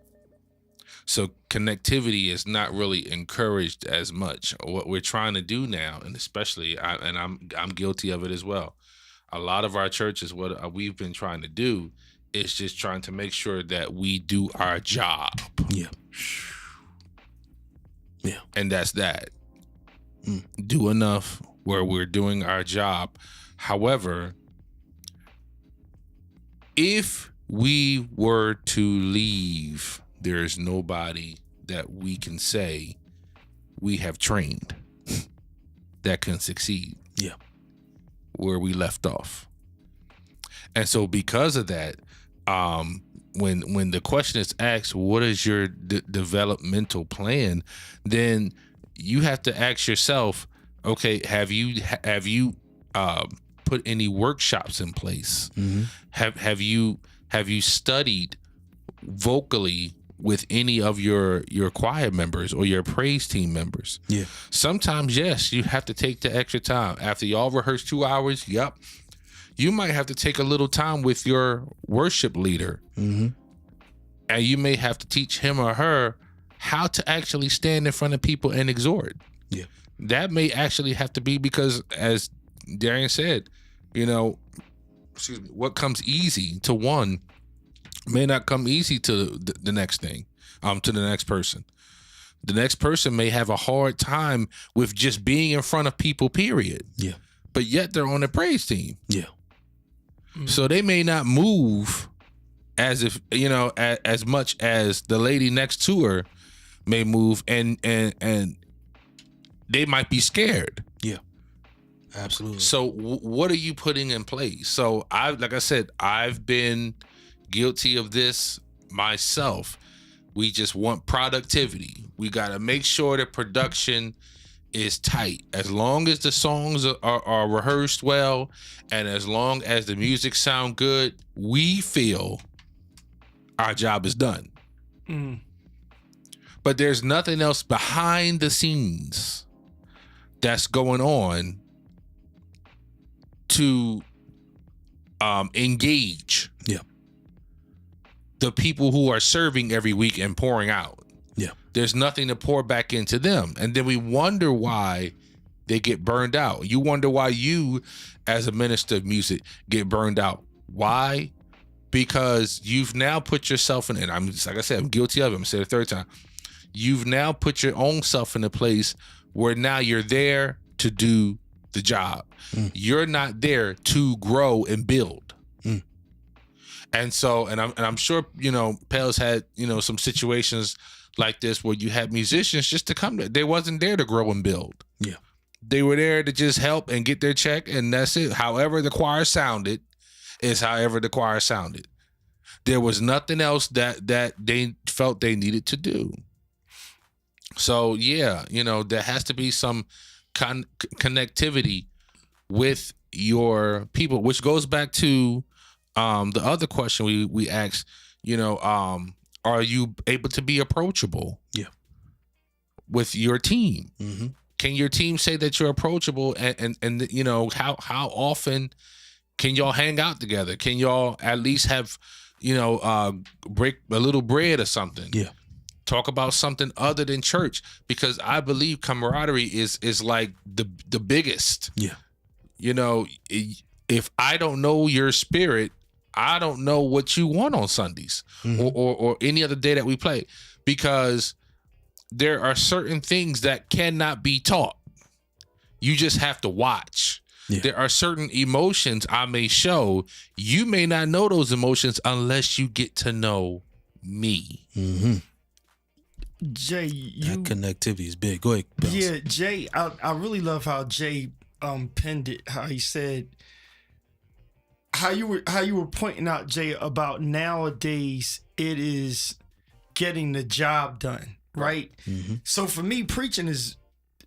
So connectivity is not really encouraged as much. What we're trying to do now, and especially, I'm guilty of it as well. A lot of our churches, what we've been trying to do is just trying to make sure that we do our job. Yeah. Yeah. And that's that. Do enough where we're doing our job. However, if we were to leave, there's nobody that we can say we have trained that can succeed. Yeah. Where we left off. And so because of that, when the question is asked, what is your developmental plan, then you have to ask yourself, okay, have you put any workshops in place? Mm-hmm. Have you studied vocally with any of your choir members or your praise team members? Yeah. Sometimes, yes, you have to take the extra time. After y'all rehearse 2 hours, yep, you might have to take a little time with your worship leader. Mm-hmm. And you may have to teach him or her how to actually stand in front of people and exhort. Yeah. That may actually have to be because, as Darian said, what comes easy to one may not come easy to the next thing, to the next person. The next person may have a hard time with just being in front of people, period. Yeah. But yet they're on a praise team. Yeah. So they may not move as if, as much as the lady next to her may move, and they might be scared. Yeah. Absolutely. So what are you putting in place? So like I said, I've been guilty of this myself. We just want productivity. We got to make sure the production is tight. As long as the songs are rehearsed well, and as long as the music sound good, we feel our job is done. But there's nothing else behind the scenes that's going on to engage the people who are serving every week and pouring out. Yeah. There's nothing to pour back into them. And then we wonder why they get burned out. You wonder why you, as a minister of music, get burned out. Why? Because you've now put yourself in, and I'm just, like I said, I'm guilty of it. I'm saying it a third time. You've now put your own self in a place where now you're there to do the job. You're not there to grow and build. And so, and I'm sure, Pell's had, some situations like this where you had musicians just to come. They wasn't there to grow and build. Yeah. They were there to just help and get their check, and that's it. However the choir sounded is however the choir sounded. There was nothing else that they felt they needed to do. So yeah, there has to be some connectivity with your people, which goes back to the other question we asked, are you able to be approachable? Yeah. With your team? Mm-hmm. Can your team say that you're approachable, and how often can y'all hang out together? Can y'all at least have, break a little bread or something? Yeah. Talk about something other than church, because I believe camaraderie is like the biggest. Yeah. If I don't know your spirit, I don't know what you want on Sundays or any other day that we play, because there are certain things that cannot be taught. You just have to watch. Yeah. There are certain emotions I may show. You may not know those emotions unless you get to know me. Mm-hmm. Jay, that connectivity is big. Go ahead, Bells. Yeah, Jay, I really love how Jay penned it, how he said, how you were pointing out, Jay, about nowadays it is getting the job done, right? Mm-hmm. So for me, preaching is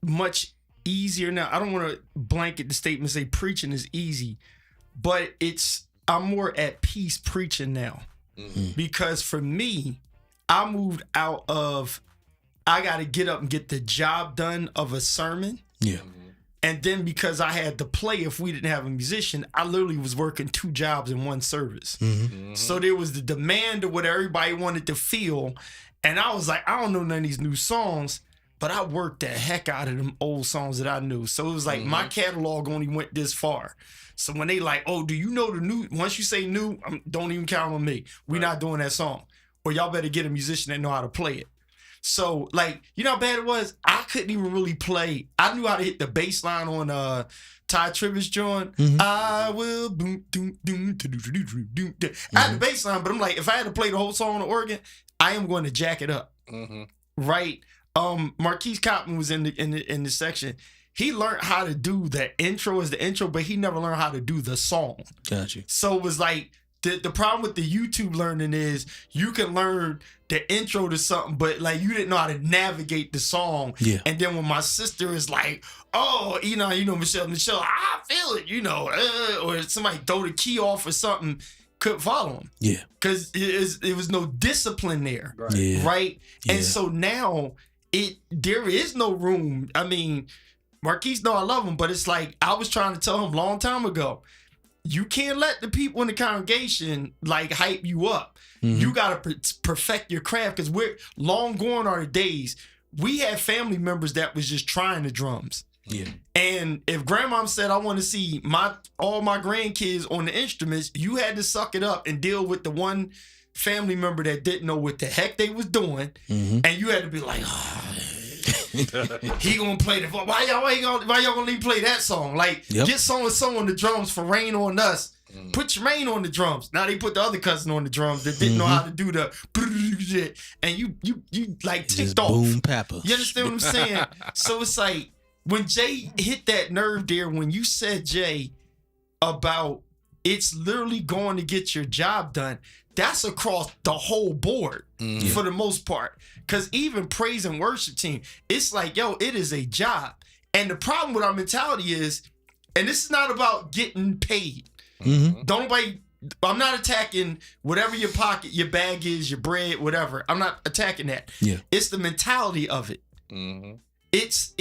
much easier now. I don't want to blanket the statement, say preaching is easy, but I'm more at peace preaching now. Mm-hmm. Because for me, I moved out of, I got to get up and get the job done of a sermon. Yeah. And then because I had to play, if we didn't have a musician, I literally was working 2 jobs in one service. Mm-hmm. Mm-hmm. So there was the demand of what everybody wanted to feel. And I was like, I don't know none of these new songs, but I worked the heck out of them old songs that I knew. So it was like my catalog only went this far. So when they like, oh, do you know the new, once you say new, don't even count on me. We're not doing that song. Or y'all better get a musician that know how to play it. So, like, you know how bad it was? I couldn't even really play. I knew how to hit the bass line on Ty Tribbett's joint. Mm-hmm. I will boom, doom, doom, doom, doom, doom, doom. I had the bass line, but I'm like, if I had to play the whole song on the organ, I am going to jack it up. Mm-hmm. Right? Marquise Cotton was in the section. He learned how to do the intro as the intro, but he never learned how to do the song. Got you. So it was like the problem with the YouTube learning is you can learn the intro to something, but like you didn't know how to navigate the song. Yeah. And then when my sister is like, oh, Michelle, I feel it, or somebody throw the key off or something, couldn't follow him. Yeah. Because it was no discipline there. Right. Yeah. Right? Yeah. And so now there is no room. I mean, Marquise know I love him, but it's like I was trying to tell him a long time ago, you can't let the people in the congregation like hype you up. Mhm. You got to perfect your craft, because we're long gone are the days. We had family members that was just trying the drums. Yeah. And if grandmom said, I want to see all my grandkids on the instruments, you had to suck it up and deal with the one family member that didn't know what the heck they was doing. Mhm. And you had to be like, he gonna play the why y'all gonna leave play that song? Like, Yep. get so on the drums for Rain on Us. Put Jermaine on the drums. Now they put the other cousin on the drums that didn't know how to do the shit. And you like Just ticked off. boom papa. You understand what I'm saying? So it's like when Jay hit that nerve there, when you said, Jay, about it's literally going to get your job done, that's across the whole board for the most part. Because even praise and worship team, it's like, yo, it is a job. And the problem with our mentality is, and this is not about getting paid. I'm not attacking whatever your pocket, your bag is, your bread, whatever. I'm not attacking that. Yeah. It's the mentality of it. Mm-hmm. It's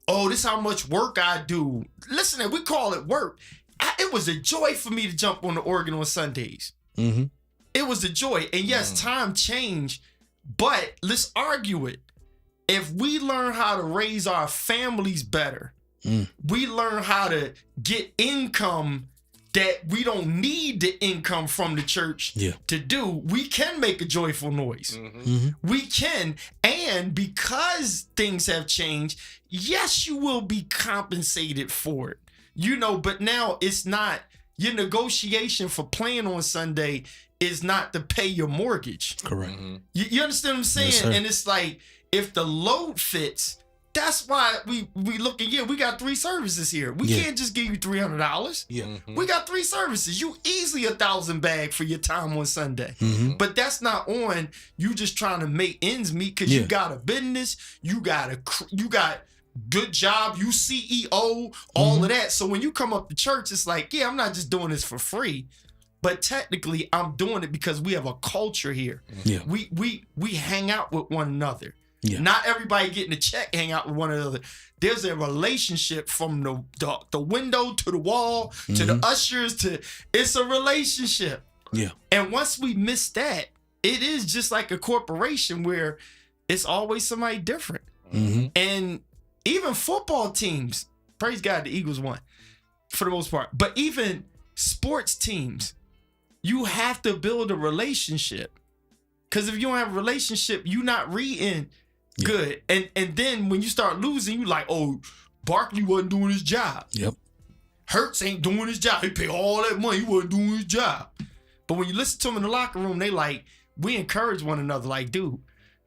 oh, this is how much work I do. Listen, we call it work. It was a joy for me to jump on the organ on Sundays. Mm-hmm. It was a joy. And yes, time changed, but let's argue it. If we learn how to raise our families better, we learn how to get income that we don't need the income from the church to do, we can make a joyful noise. We can. And because things have changed, yes, you will be compensated for it. But now it's not, your negotiation for playing on Sunday is not to pay your mortgage. Correct. You understand what I'm saying? Yes, sir. And it's like, if the load fits, that's why we looking here. We got 3 services here. We can't just give you $300. Yeah. We got 3 services. You easily 1,000 bag for your time on Sunday. But that's not on you just trying to make ends meet, because you got a business, you got good job, you CEO, all of that. So when you come up to church, it's like, yeah, I'm not just doing this for free, but technically I'm doing it because we have a culture here. Yeah. We hang out with one another. Yeah. Not everybody getting a check, hang out with one another. There's a relationship from the window to the wall to the ushers it's a relationship. Yeah. And once we miss that, it is just like a corporation where it's always somebody different. And even football teams, praise God, the Eagles won for the most part. But even sports teams, you have to build a relationship. Because if you don't have a relationship, you're not reading good. And then when you start losing, you like, oh, Barkley wasn't doing his job. Yep. Hurts ain't doing his job. He paid all that money. He wasn't doing his job. But when you listen to them in the locker room, they like, we encourage one another. Like, dude,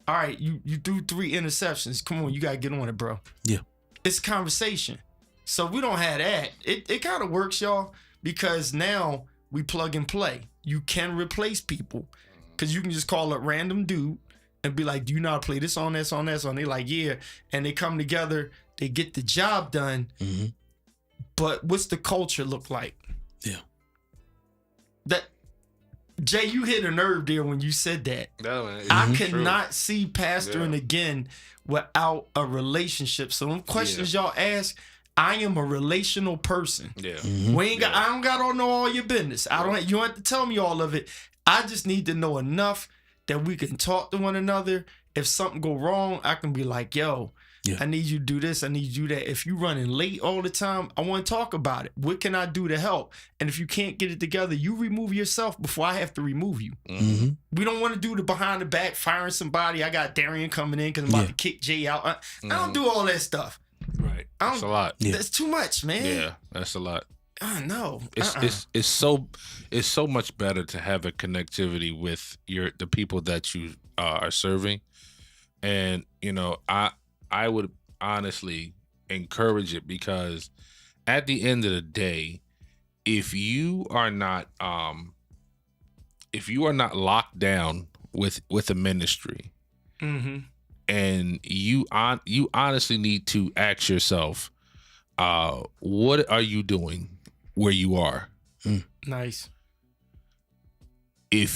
all right, you threw 3 interceptions. Come on, you got to get on it, bro. Yeah. It's conversation. So we don't have that. It kind of works, y'all, because now we plug and play. You can replace people because you can just call a random dude and be like, do you know how to play this on that song, that song? They like, yeah. And they come together, they get the job done. But what's the culture look like? Yeah. That Jay, you hit a nerve there when you said that. No, man, I it's cannot see pastoring again without a relationship. So them questions y'all ask, I am a relational person. Yeah. We ain't got. I don't got to know all your business. I don't. You don't have to tell me all of it. I just need to know enough that we can talk to one another. If something go wrong, I can be like, yo, I need you to do this. I need you to do that. If you running late all the time, I want to talk about it. What can I do to help? And if you can't get it together, you remove yourself before I have to remove you. We don't want to do the behind the back, firing somebody. I got Darian coming in because I'm about to kick Jay out. I don't do all that stuff. Right. That's a lot. That's too much, man. Yeah, that's a lot. No. It's so much better to have a connectivity with the people that you are serving, And I would honestly encourage it, because at the end of the day, if you are not locked down with a ministry, and you honestly need to ask yourself, what are you doing where you are? Nice. I'm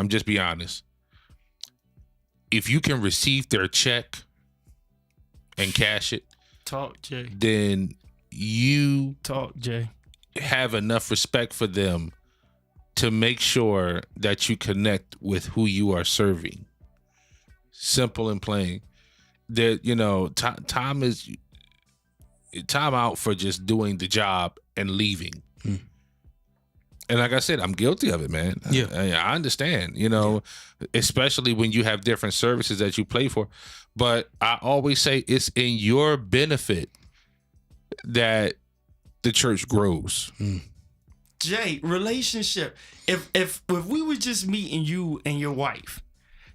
just be honest. If you can receive their check and cash it, Talk, Jay. then you Talk, Jay. have enough respect for them to make sure that you connect with who you are serving. Simple and plain. That time out for just doing the job and leaving. And like I said, I'm guilty of it, man. Yeah. I understand, especially when you have different services that you play for. But I always say it's in your benefit that the church grows. Jay, relationship. If we were just meeting you and your wife,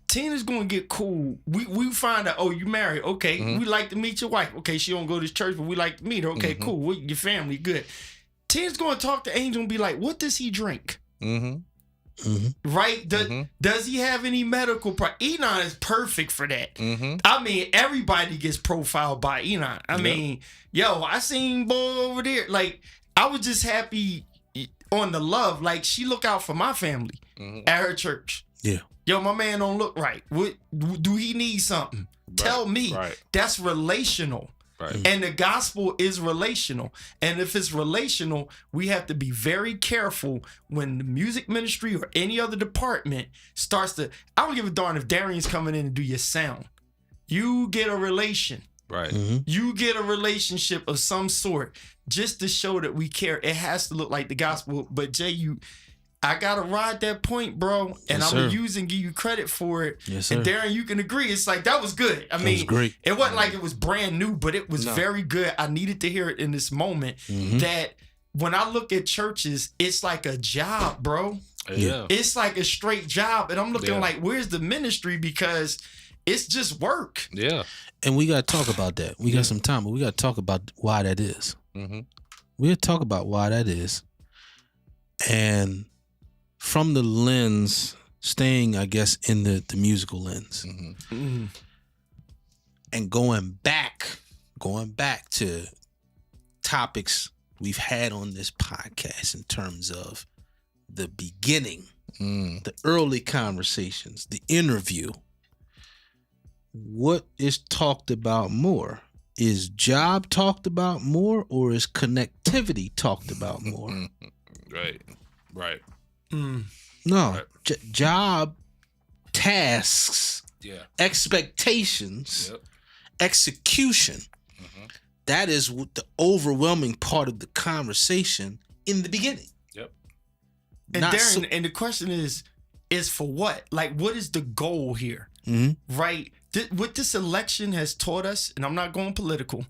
Tina's gonna get cool. We find out, oh, you married. Okay, we like to meet your wife. Okay, she don't go to church, but we like to meet her. Okay, cool. We, your family, good. Tina's gonna talk to Angel and be like, what does he drink? Right? Does he have any medical Enon is perfect for that. I mean, everybody gets profiled by Enon. I mean, I seen boy over there. Like, I was just happy on the love. Like, she look out for my family at her church. Yeah. Yo, my man don't look right. What do he need something? Right. Tell me. Right. That's relational. Right. And the gospel is relational. And if it's relational, we have to be very careful when the music ministry or any other department starts to, I don't give a darn if Darian's coming in and do your sound. You get a relation. Right. You get a relationship of some sort just to show that we care. It has to look like the gospel. But Jay, I gotta ride that point, bro, and I'm gonna use and give you credit for it. Yes, sir. And Darren, you can agree. It's like that was good. I mean, was great. It wasn't like it was brand new, but it was very good. I needed to hear it in this moment. That when I look at churches, it's like a job, bro. Yeah, it's like a straight job, and I'm looking like, where's the ministry? Because it's just work. Yeah, and we gotta talk about that. We got some time, but we gotta talk about why that is. We gotta talk about why that is, and from the lens, staying, I guess, in the musical lens, and going back to topics we've had on this podcast in terms of the beginning, the early conversations, the interview. What is talked about more? Is job talked about more, or is connectivity talked about more? Right. No, job, tasks, expectations, execution. That is the overwhelming part of the conversation in the beginning. And Darren, and the question is for what? Like, what is the goal here? Right? What this election has taught us, and I'm not going political.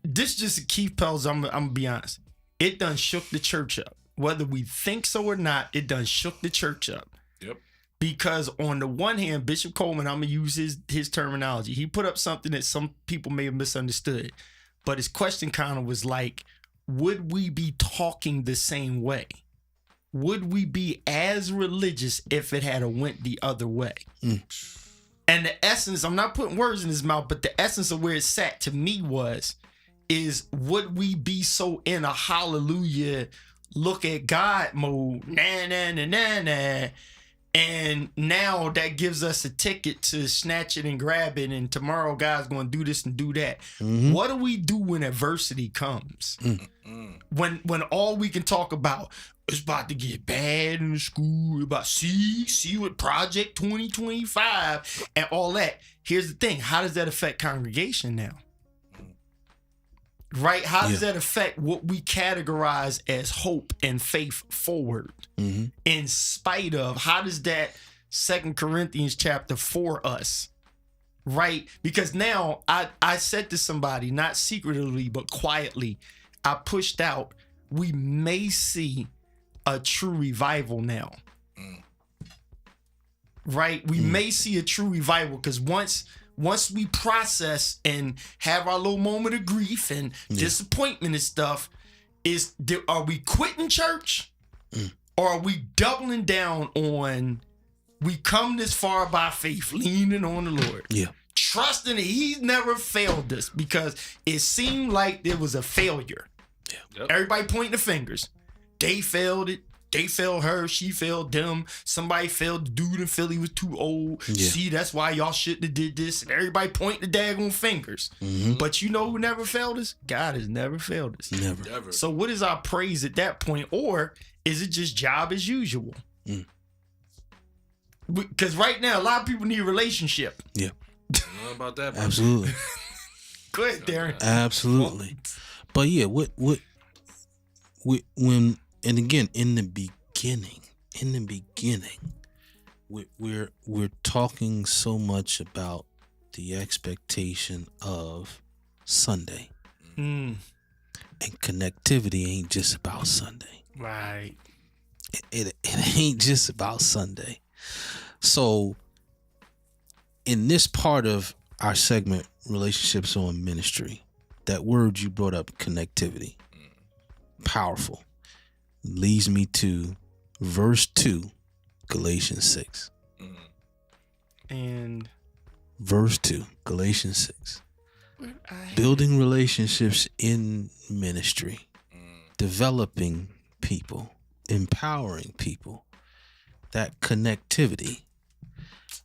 This just Keith Pell's. I'm gonna be honest. It done shook the church up. Whether we think so or not, it done shook the church up. Because on the one hand, Bishop Coleman, I'm going to use his terminology. He put up something that some people may have misunderstood. But his question kind of was like, would we be talking the same way? Would we be as religious if it had went the other way? And the essence, I'm not putting words in his mouth, but the essence of where it sat to me is would we be so in a hallelujah look at God mode, and now that gives us a ticket to snatch it and grab it, and tomorrow God's going to do this and do that. What do we do when adversity comes? When all we can talk about is about to get bad in the school, about see with Project 2025 and all that. Here's the thing, how does that affect congregation now? Right? How does that affect what we categorize as hope and faith forward? In spite of, how does that 2 Corinthians chapter for us? Right? Because now I said to somebody, not secretly, but quietly, I pushed out, we may see a true revival now. right? We may see a true revival because once we process and have our little moment of grief and disappointment and stuff, are we quitting church or are we doubling down on we come this far by faith, leaning on the Lord? Yeah. Trusting that he's never failed us because it seemed like there was a failure. Yeah. Yep. Everybody pointing the fingers. They failed it. They failed her. She failed them. Somebody failed the dude in Philly was too old. Yeah. See, that's why y'all shouldn't have did this. And everybody pointing the daggone fingers. But you know who never failed us? God has never failed us. Never. So what is our praise at that point? Or is it just job as usual? Because right now, a lot of people need a relationship. Yeah. I don't know about that. Absolutely. Go ahead, Darren. Absolutely. But yeah, when and again in the beginning, we're talking so much about the expectation of Sunday. Mm, And connectivity ain't just about Sunday. right. It ain't just about Sunday. So in this part of our segment, Relationships on Ministry, that word you brought up, connectivity, powerful, leads me to verse 2, Galatians 6. And Verse 2, Galatians 6. Building relationships in ministry, developing people, empowering people, that connectivity.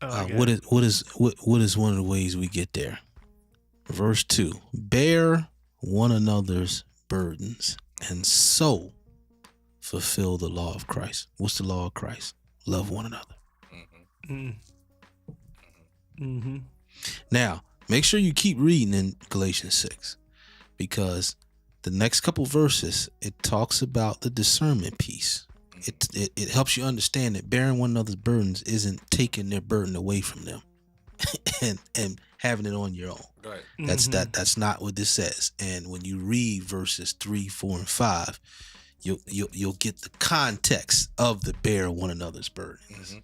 What is one of the ways we get there? Verse 2, bear one another's burdens and so fulfill the law of Christ. What's the law of Christ? Love one another. Now, make sure you keep reading in Galatians 6 because the next couple verses, it talks about the discernment piece. It helps you understand that bearing one another's burdens isn't taking their burden away from them and having it on your own. Right. That's not what this says. And when you read verses 3, 4, and 5, you'll get the context of the bear one another's burdens.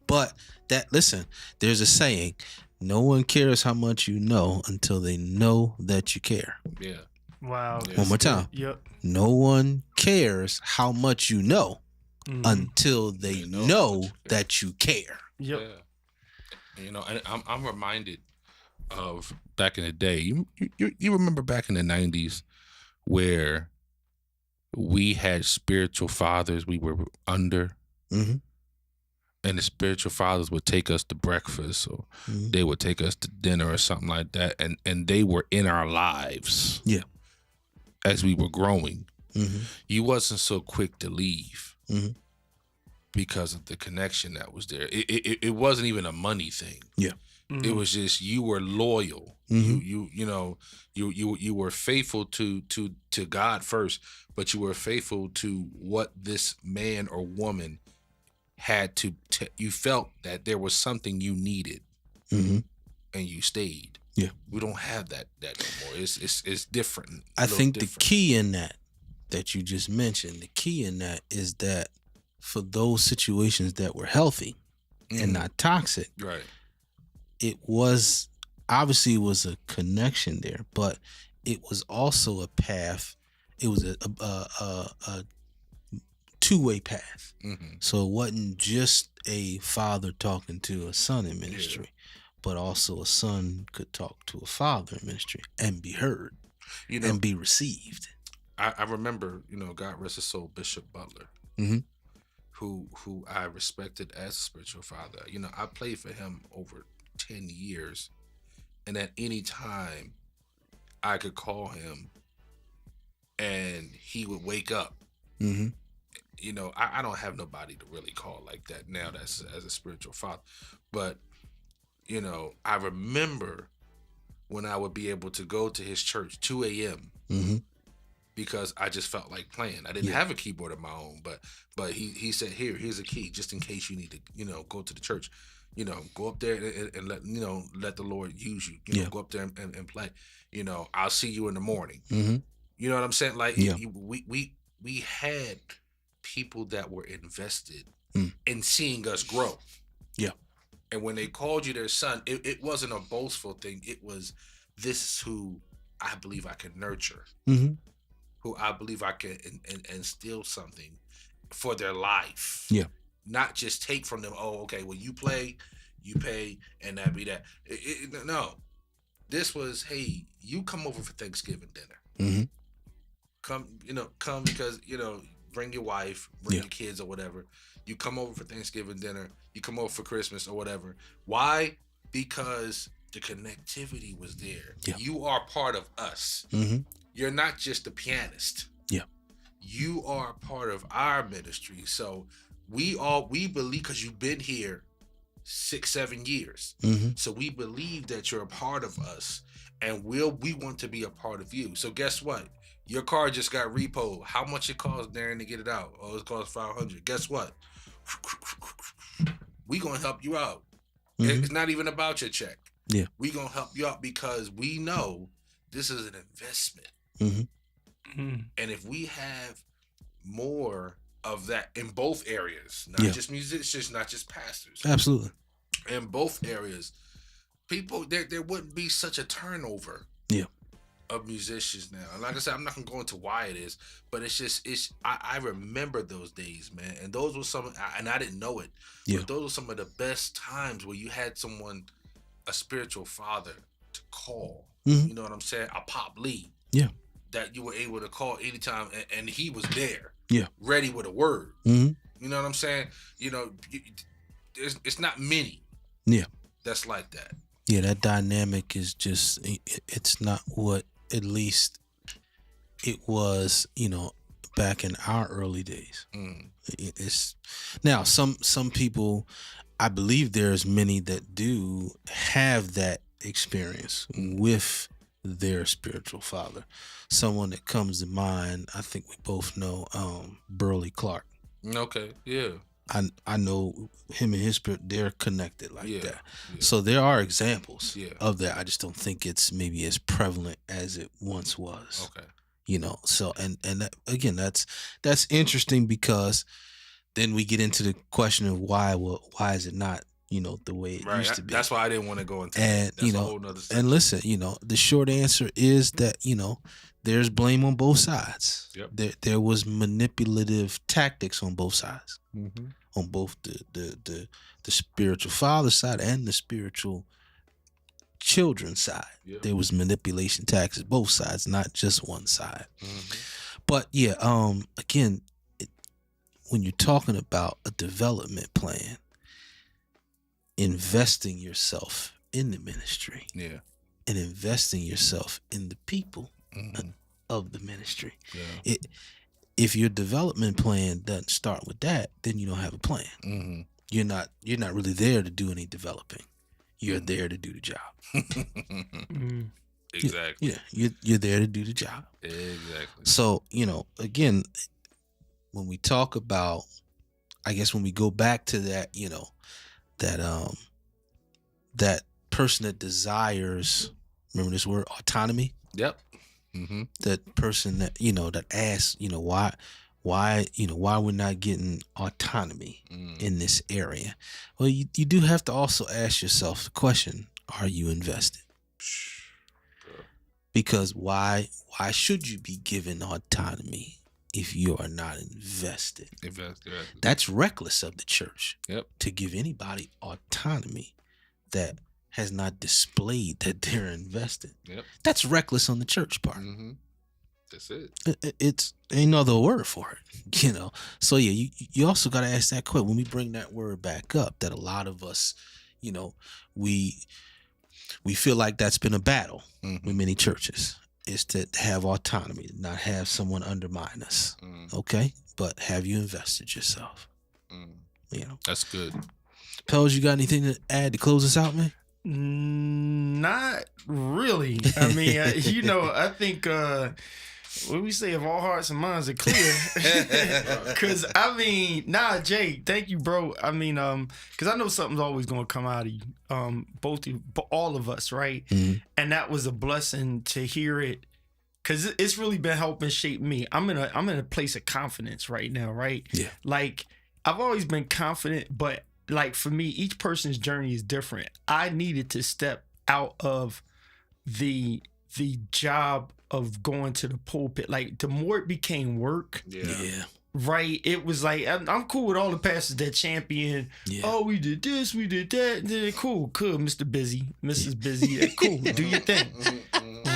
But listen, there's a saying, no one cares how much you know until they know that you care. Yeah. wow. One more time. Yep. No one cares how much you know until they know that you care. Yep. Yeah. You know, and I'm reminded of back in the day. You remember back in the 90s where we had spiritual fathers we were under, and the spiritual fathers would take us to breakfast or they would take us to dinner or something like that, and they were in our lives. Yeah. As we were growing. You wasn't so quick to leave because of the connection that was there. It wasn't even a money thing. Yeah. It was just you were loyal. You were faithful to God first, but you were faithful to what this man or woman had to. You felt that there was something you needed, and you stayed. Yeah. We don't have that no more. It's different. I think the key in that you just mentioned, the key in that is that for those situations that were healthy and not toxic, right? It was obviously a connection there, but it was also a path. It was a two-way path. So it wasn't just a father talking to a son in ministry, but also a son could talk to a father in ministry and be heard, and be received. I remember, God rest his soul, Bishop Butler, who I respected as a spiritual father. I played for him over 10 years, and at any time I could call him and he would wake up. I don't have nobody to really call like that now that's as a spiritual father, but I remember when I would be able to go to his church 2 a.m. Because I just felt like playing. I didn't have a keyboard of my own, but he said, here's a key just in case you need to go to the church. Go up there and let the Lord use you. Go up there and play. I'll see you in the morning. You know what I'm saying? Like we had people that were invested and seeing us grow. Yeah. And when they called you their son, it wasn't a boastful thing. It was, this is who I believe I can nurture, Mm-hmm. who I believe I can instill something for their life. Yeah. Not just take from them, oh, okay, well, you play, you pay, and that be that. No. This was, hey, you come over for Thanksgiving dinner. Mm-hmm. Come because, bring your wife, bring Yeah. your kids or whatever. You come over for Thanksgiving dinner. You come over for Christmas or whatever. Why? Because the connectivity was there. Yeah. You are part of us. Mm-hmm. You're not just a pianist. Yeah. You are part of our ministry. So we believe, because you've been here 6-7 years. Mm-hmm. So we believe that you're a part of us, and we want to be a part of you. So guess what? Your car just got repoed. How much it costs, Darren, to get it out? Oh, it costs $500. Guess what? We gonna help you out. Mm-hmm. It's not even about your check. Yeah. We gonna help you out because we know this is an investment. Mm-hmm. And if we have more of that in both areas, not Yeah. just musicians, not just pastors, Absolutely. in both areas, people, there wouldn't be such a turnover. Yeah. Of musicians now. And like I said, I'm not gonna go into why it is, but I remember those days, man. And those were and I didn't know it, Yeah. but those were some of the best times where you had someone, a spiritual father, to call. Mm-hmm. You know what I'm saying? A Pop Lee. Yeah. That you were able to call anytime, and he was there. Yeah. Ready with a word. Mm-hmm. You know what I'm saying? It's not many. Yeah. That's like that. Yeah, that dynamic is just, it's not what at least it was, back in our early days. It's now some people, I believe there's many that do have that experience with their spiritual father. Someone that comes to mind, I think we both know, Burley Clark. Okay. Yeah. I know him and his spirit, they're connected like Yeah, that. yeah. So there are examples Yeah. of that. I just don't think it's maybe as prevalent as it once was. Okay. So and that, again, that's interesting, because then we get into the question of why is it not, the way it used to be. That's why I didn't want to go into And that. That's a whole nother and listen, the short answer is that, there's blame on both sides. Yep. There was manipulative tactics on both sides. Mm-hmm. On both the spiritual father side and the spiritual children side. Yep. There was manipulation tactics, both sides, not just one side. Mm-hmm. But yeah, again, when you're talking about a development plan, investing yourself in the ministry, Yeah. and investing yourself in the people Mm-hmm. of the ministry. Yeah. If your development plan doesn't start with that, then you don't have a plan. Mm-hmm. You're not really there to do any developing. You're there to do the job. Exactly. Yeah, you're there to do the job. Exactly. So, again, when we talk about, I guess when we go back to that, that person that desires, remember this word, autonomy? Yep. Mm-hmm. That person that, that asks, why we're not getting autonomy in this area. Well, you do have to also ask yourself the question, are you invested? Because why should you be given autonomy if you are not invested? That's reckless of the church. Yep. To give anybody autonomy that has not displayed that they're invested. Yep. That's reckless on the church part. Mm-hmm. That's it. It's ain't no other word for it, So yeah, you also got to ask that question when we bring that word back up. That a lot of us, we feel like that's been a battle with many churches. Is to have autonomy, to not have someone undermine us. Okay, but have you invested yourself? That's good. Pels, you got anything to add to close us out, man? Not really. I mean, I think what we say, if all hearts and minds are clear, because Jay, thank you, bro. I mean, because I know something's always gonna come out of you, all of us, right? Mm-hmm. And that was a blessing to hear it, because it's really been helping shape me. I'm in a place of confidence right now, right? Yeah. Like, I've always been confident, but like for me, each person's journey is different. I needed to step out of the job of going to the pulpit. Like the more it became work, Yeah. right? It was like I'm cool with all the pastors that champion. Yeah. Oh, we did this, we did that. Then cool, Mr. Busy, Mrs. Busy. Yeah, cool, do your thing,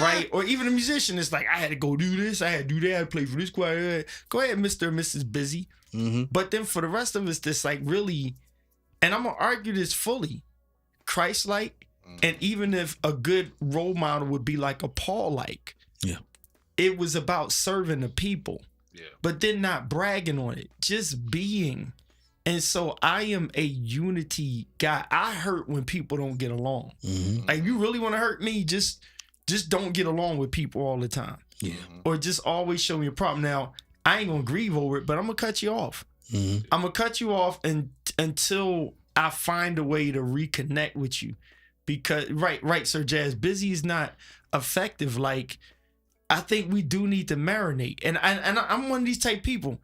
right? Or even a musician is like, I had to go do this, I had to do that, I had to play for this choir. Go ahead, Mr. and Mrs. Busy. But then for the rest of us, this like really, and I'm gonna argue this fully, Christ-like, and even if a good role model would be like a Paul-like, it was about serving the people. But then not bragging on it, just being. And so I am a unity guy. I hurt when people don't get along. Like, you really want to hurt me, just don't get along with people all the time. Or just always show me a problem. Now, I ain't gonna grieve over it, but I'm gonna cut you off. I'm gonna cut you off until I find a way to reconnect with you. Because right, Sir Jazz, busy is not effective. Like, I think we do need to marinate. And I'm one of these type people.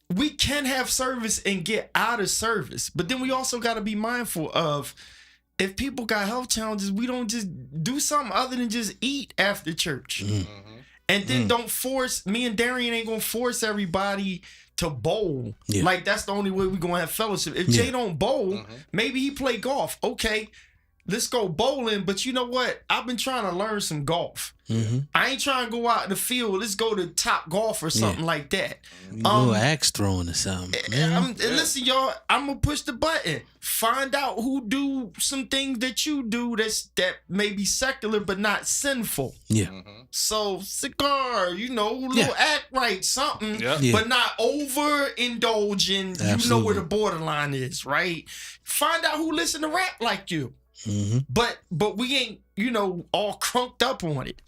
We can have service and get out of service, but then we also got to be mindful of, if people got health challenges, we don't just do something other than just eat after church. And then don't force, me and Darian ain't gonna force everybody to bowl. Like, that's the only way we gonna have fellowship. If Jay don't bowl, maybe he play golf. Okay, let's go bowling. But you know what? I've been trying to learn some golf. I ain't trying to go out in the field. Let's go to Top Golf or something like that. Go axe throwing or something. And listen, y'all, I'm gonna push the button. Find out who do some things that you do that may be secular but not sinful. So cigar, little act right, something, but not overindulging. You know where the borderline is, right? Find out who listen to rap like you. But we ain't, all crunked up on it.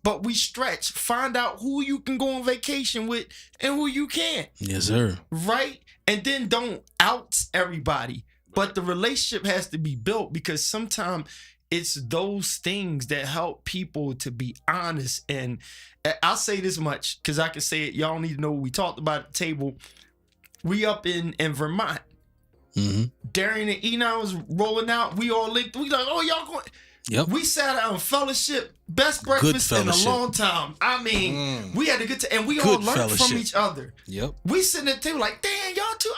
But we stretch. Find out who you can go on vacation with and who you can't. Yes, sir. Right? And then don't out everybody. But the relationship has to be built, because sometimes it's those things that help people to be honest. And I'll say this much, because I can say it. Y'all need to know, we talked about at the table. We up in Vermont. Darian and Enon was rolling out. We all linked. We like, oh, y'all going. We sat out in fellowship. Best breakfast in a long time. I mean, we had a good time. And we all learned from each other. We sitting at the table like, damn, y'all two.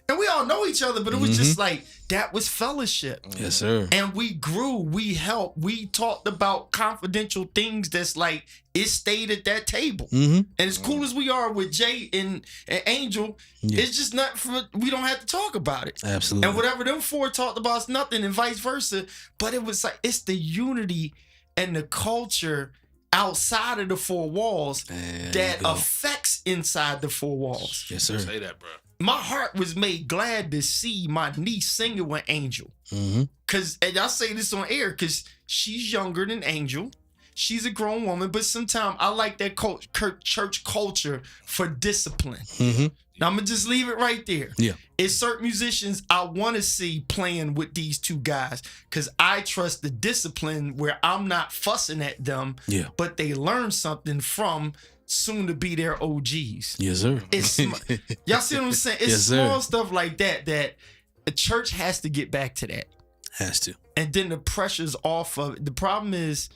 And we all know each other, but it was just like, that was fellowship. Yes, sir. And we grew. We helped. We talked about confidential things that's like, it stayed at that table. And as cool as we are with Jay and Angel, it's just not we don't have to talk about it. Absolutely. And whatever them four talked about is nothing, and vice versa. But it was like, it's the unity and the culture outside of the four walls that affects inside the four walls. Yes, sir. Say that, bro. My heart was made glad to see my niece singing with Angel. Cause, and I say this on air, because she's younger than Angel. She's a grown woman, but sometimes I like that church culture for discipline. Now, I'm going to just leave it right there. It's certain musicians I want to see playing with these two guys, because I trust the discipline where I'm not fussing at them, but they learn something from soon to be their OGs. Yes, sir. It's y'all see what I'm saying? It's small stuff like that a church has to get back to that. Has to. And then the pressure's off of it. The problem is,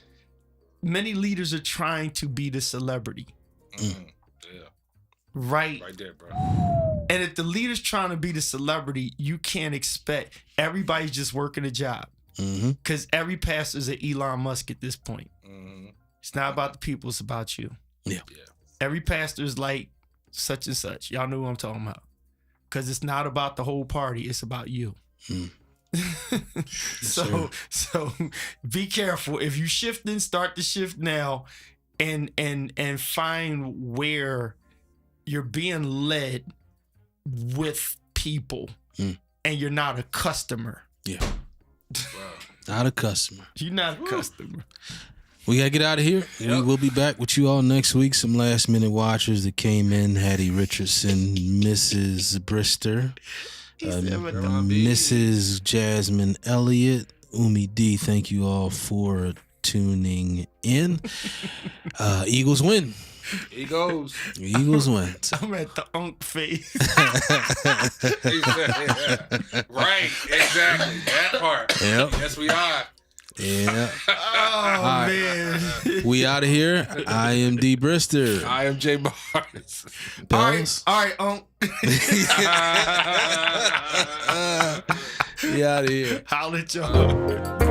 many leaders are trying to be the celebrity. Right there, bro. And if the leader's trying to be the celebrity, you can't expect everybody's just working a job. Because every pastor's an Elon Musk at this point. It's not about the people, it's about you. Every pastor's like such and such. Y'all know who I'm talking about. Because it's not about the whole party, it's about you. So be careful. If you shifting, start to shift now, and find where you're being led with people, and you're not a customer. Not a customer. You're not a customer. We gotta get out of here. We will be back with you all next week. Some last minute watchers that came in: Hattie Richardson, Mrs. Brister, Mrs. Jasmine Elliott, Umi D. Thank you all for tuning in. Eagles win. Eagles. Eagles win. I'm at the unk phase. Right, exactly. That part. Yep. Yes, we are. Yeah. Oh, man. We out of here. I am D. Brister. I am Jay Mars. Bells. All right, unk. We out of here. Holla at y'all.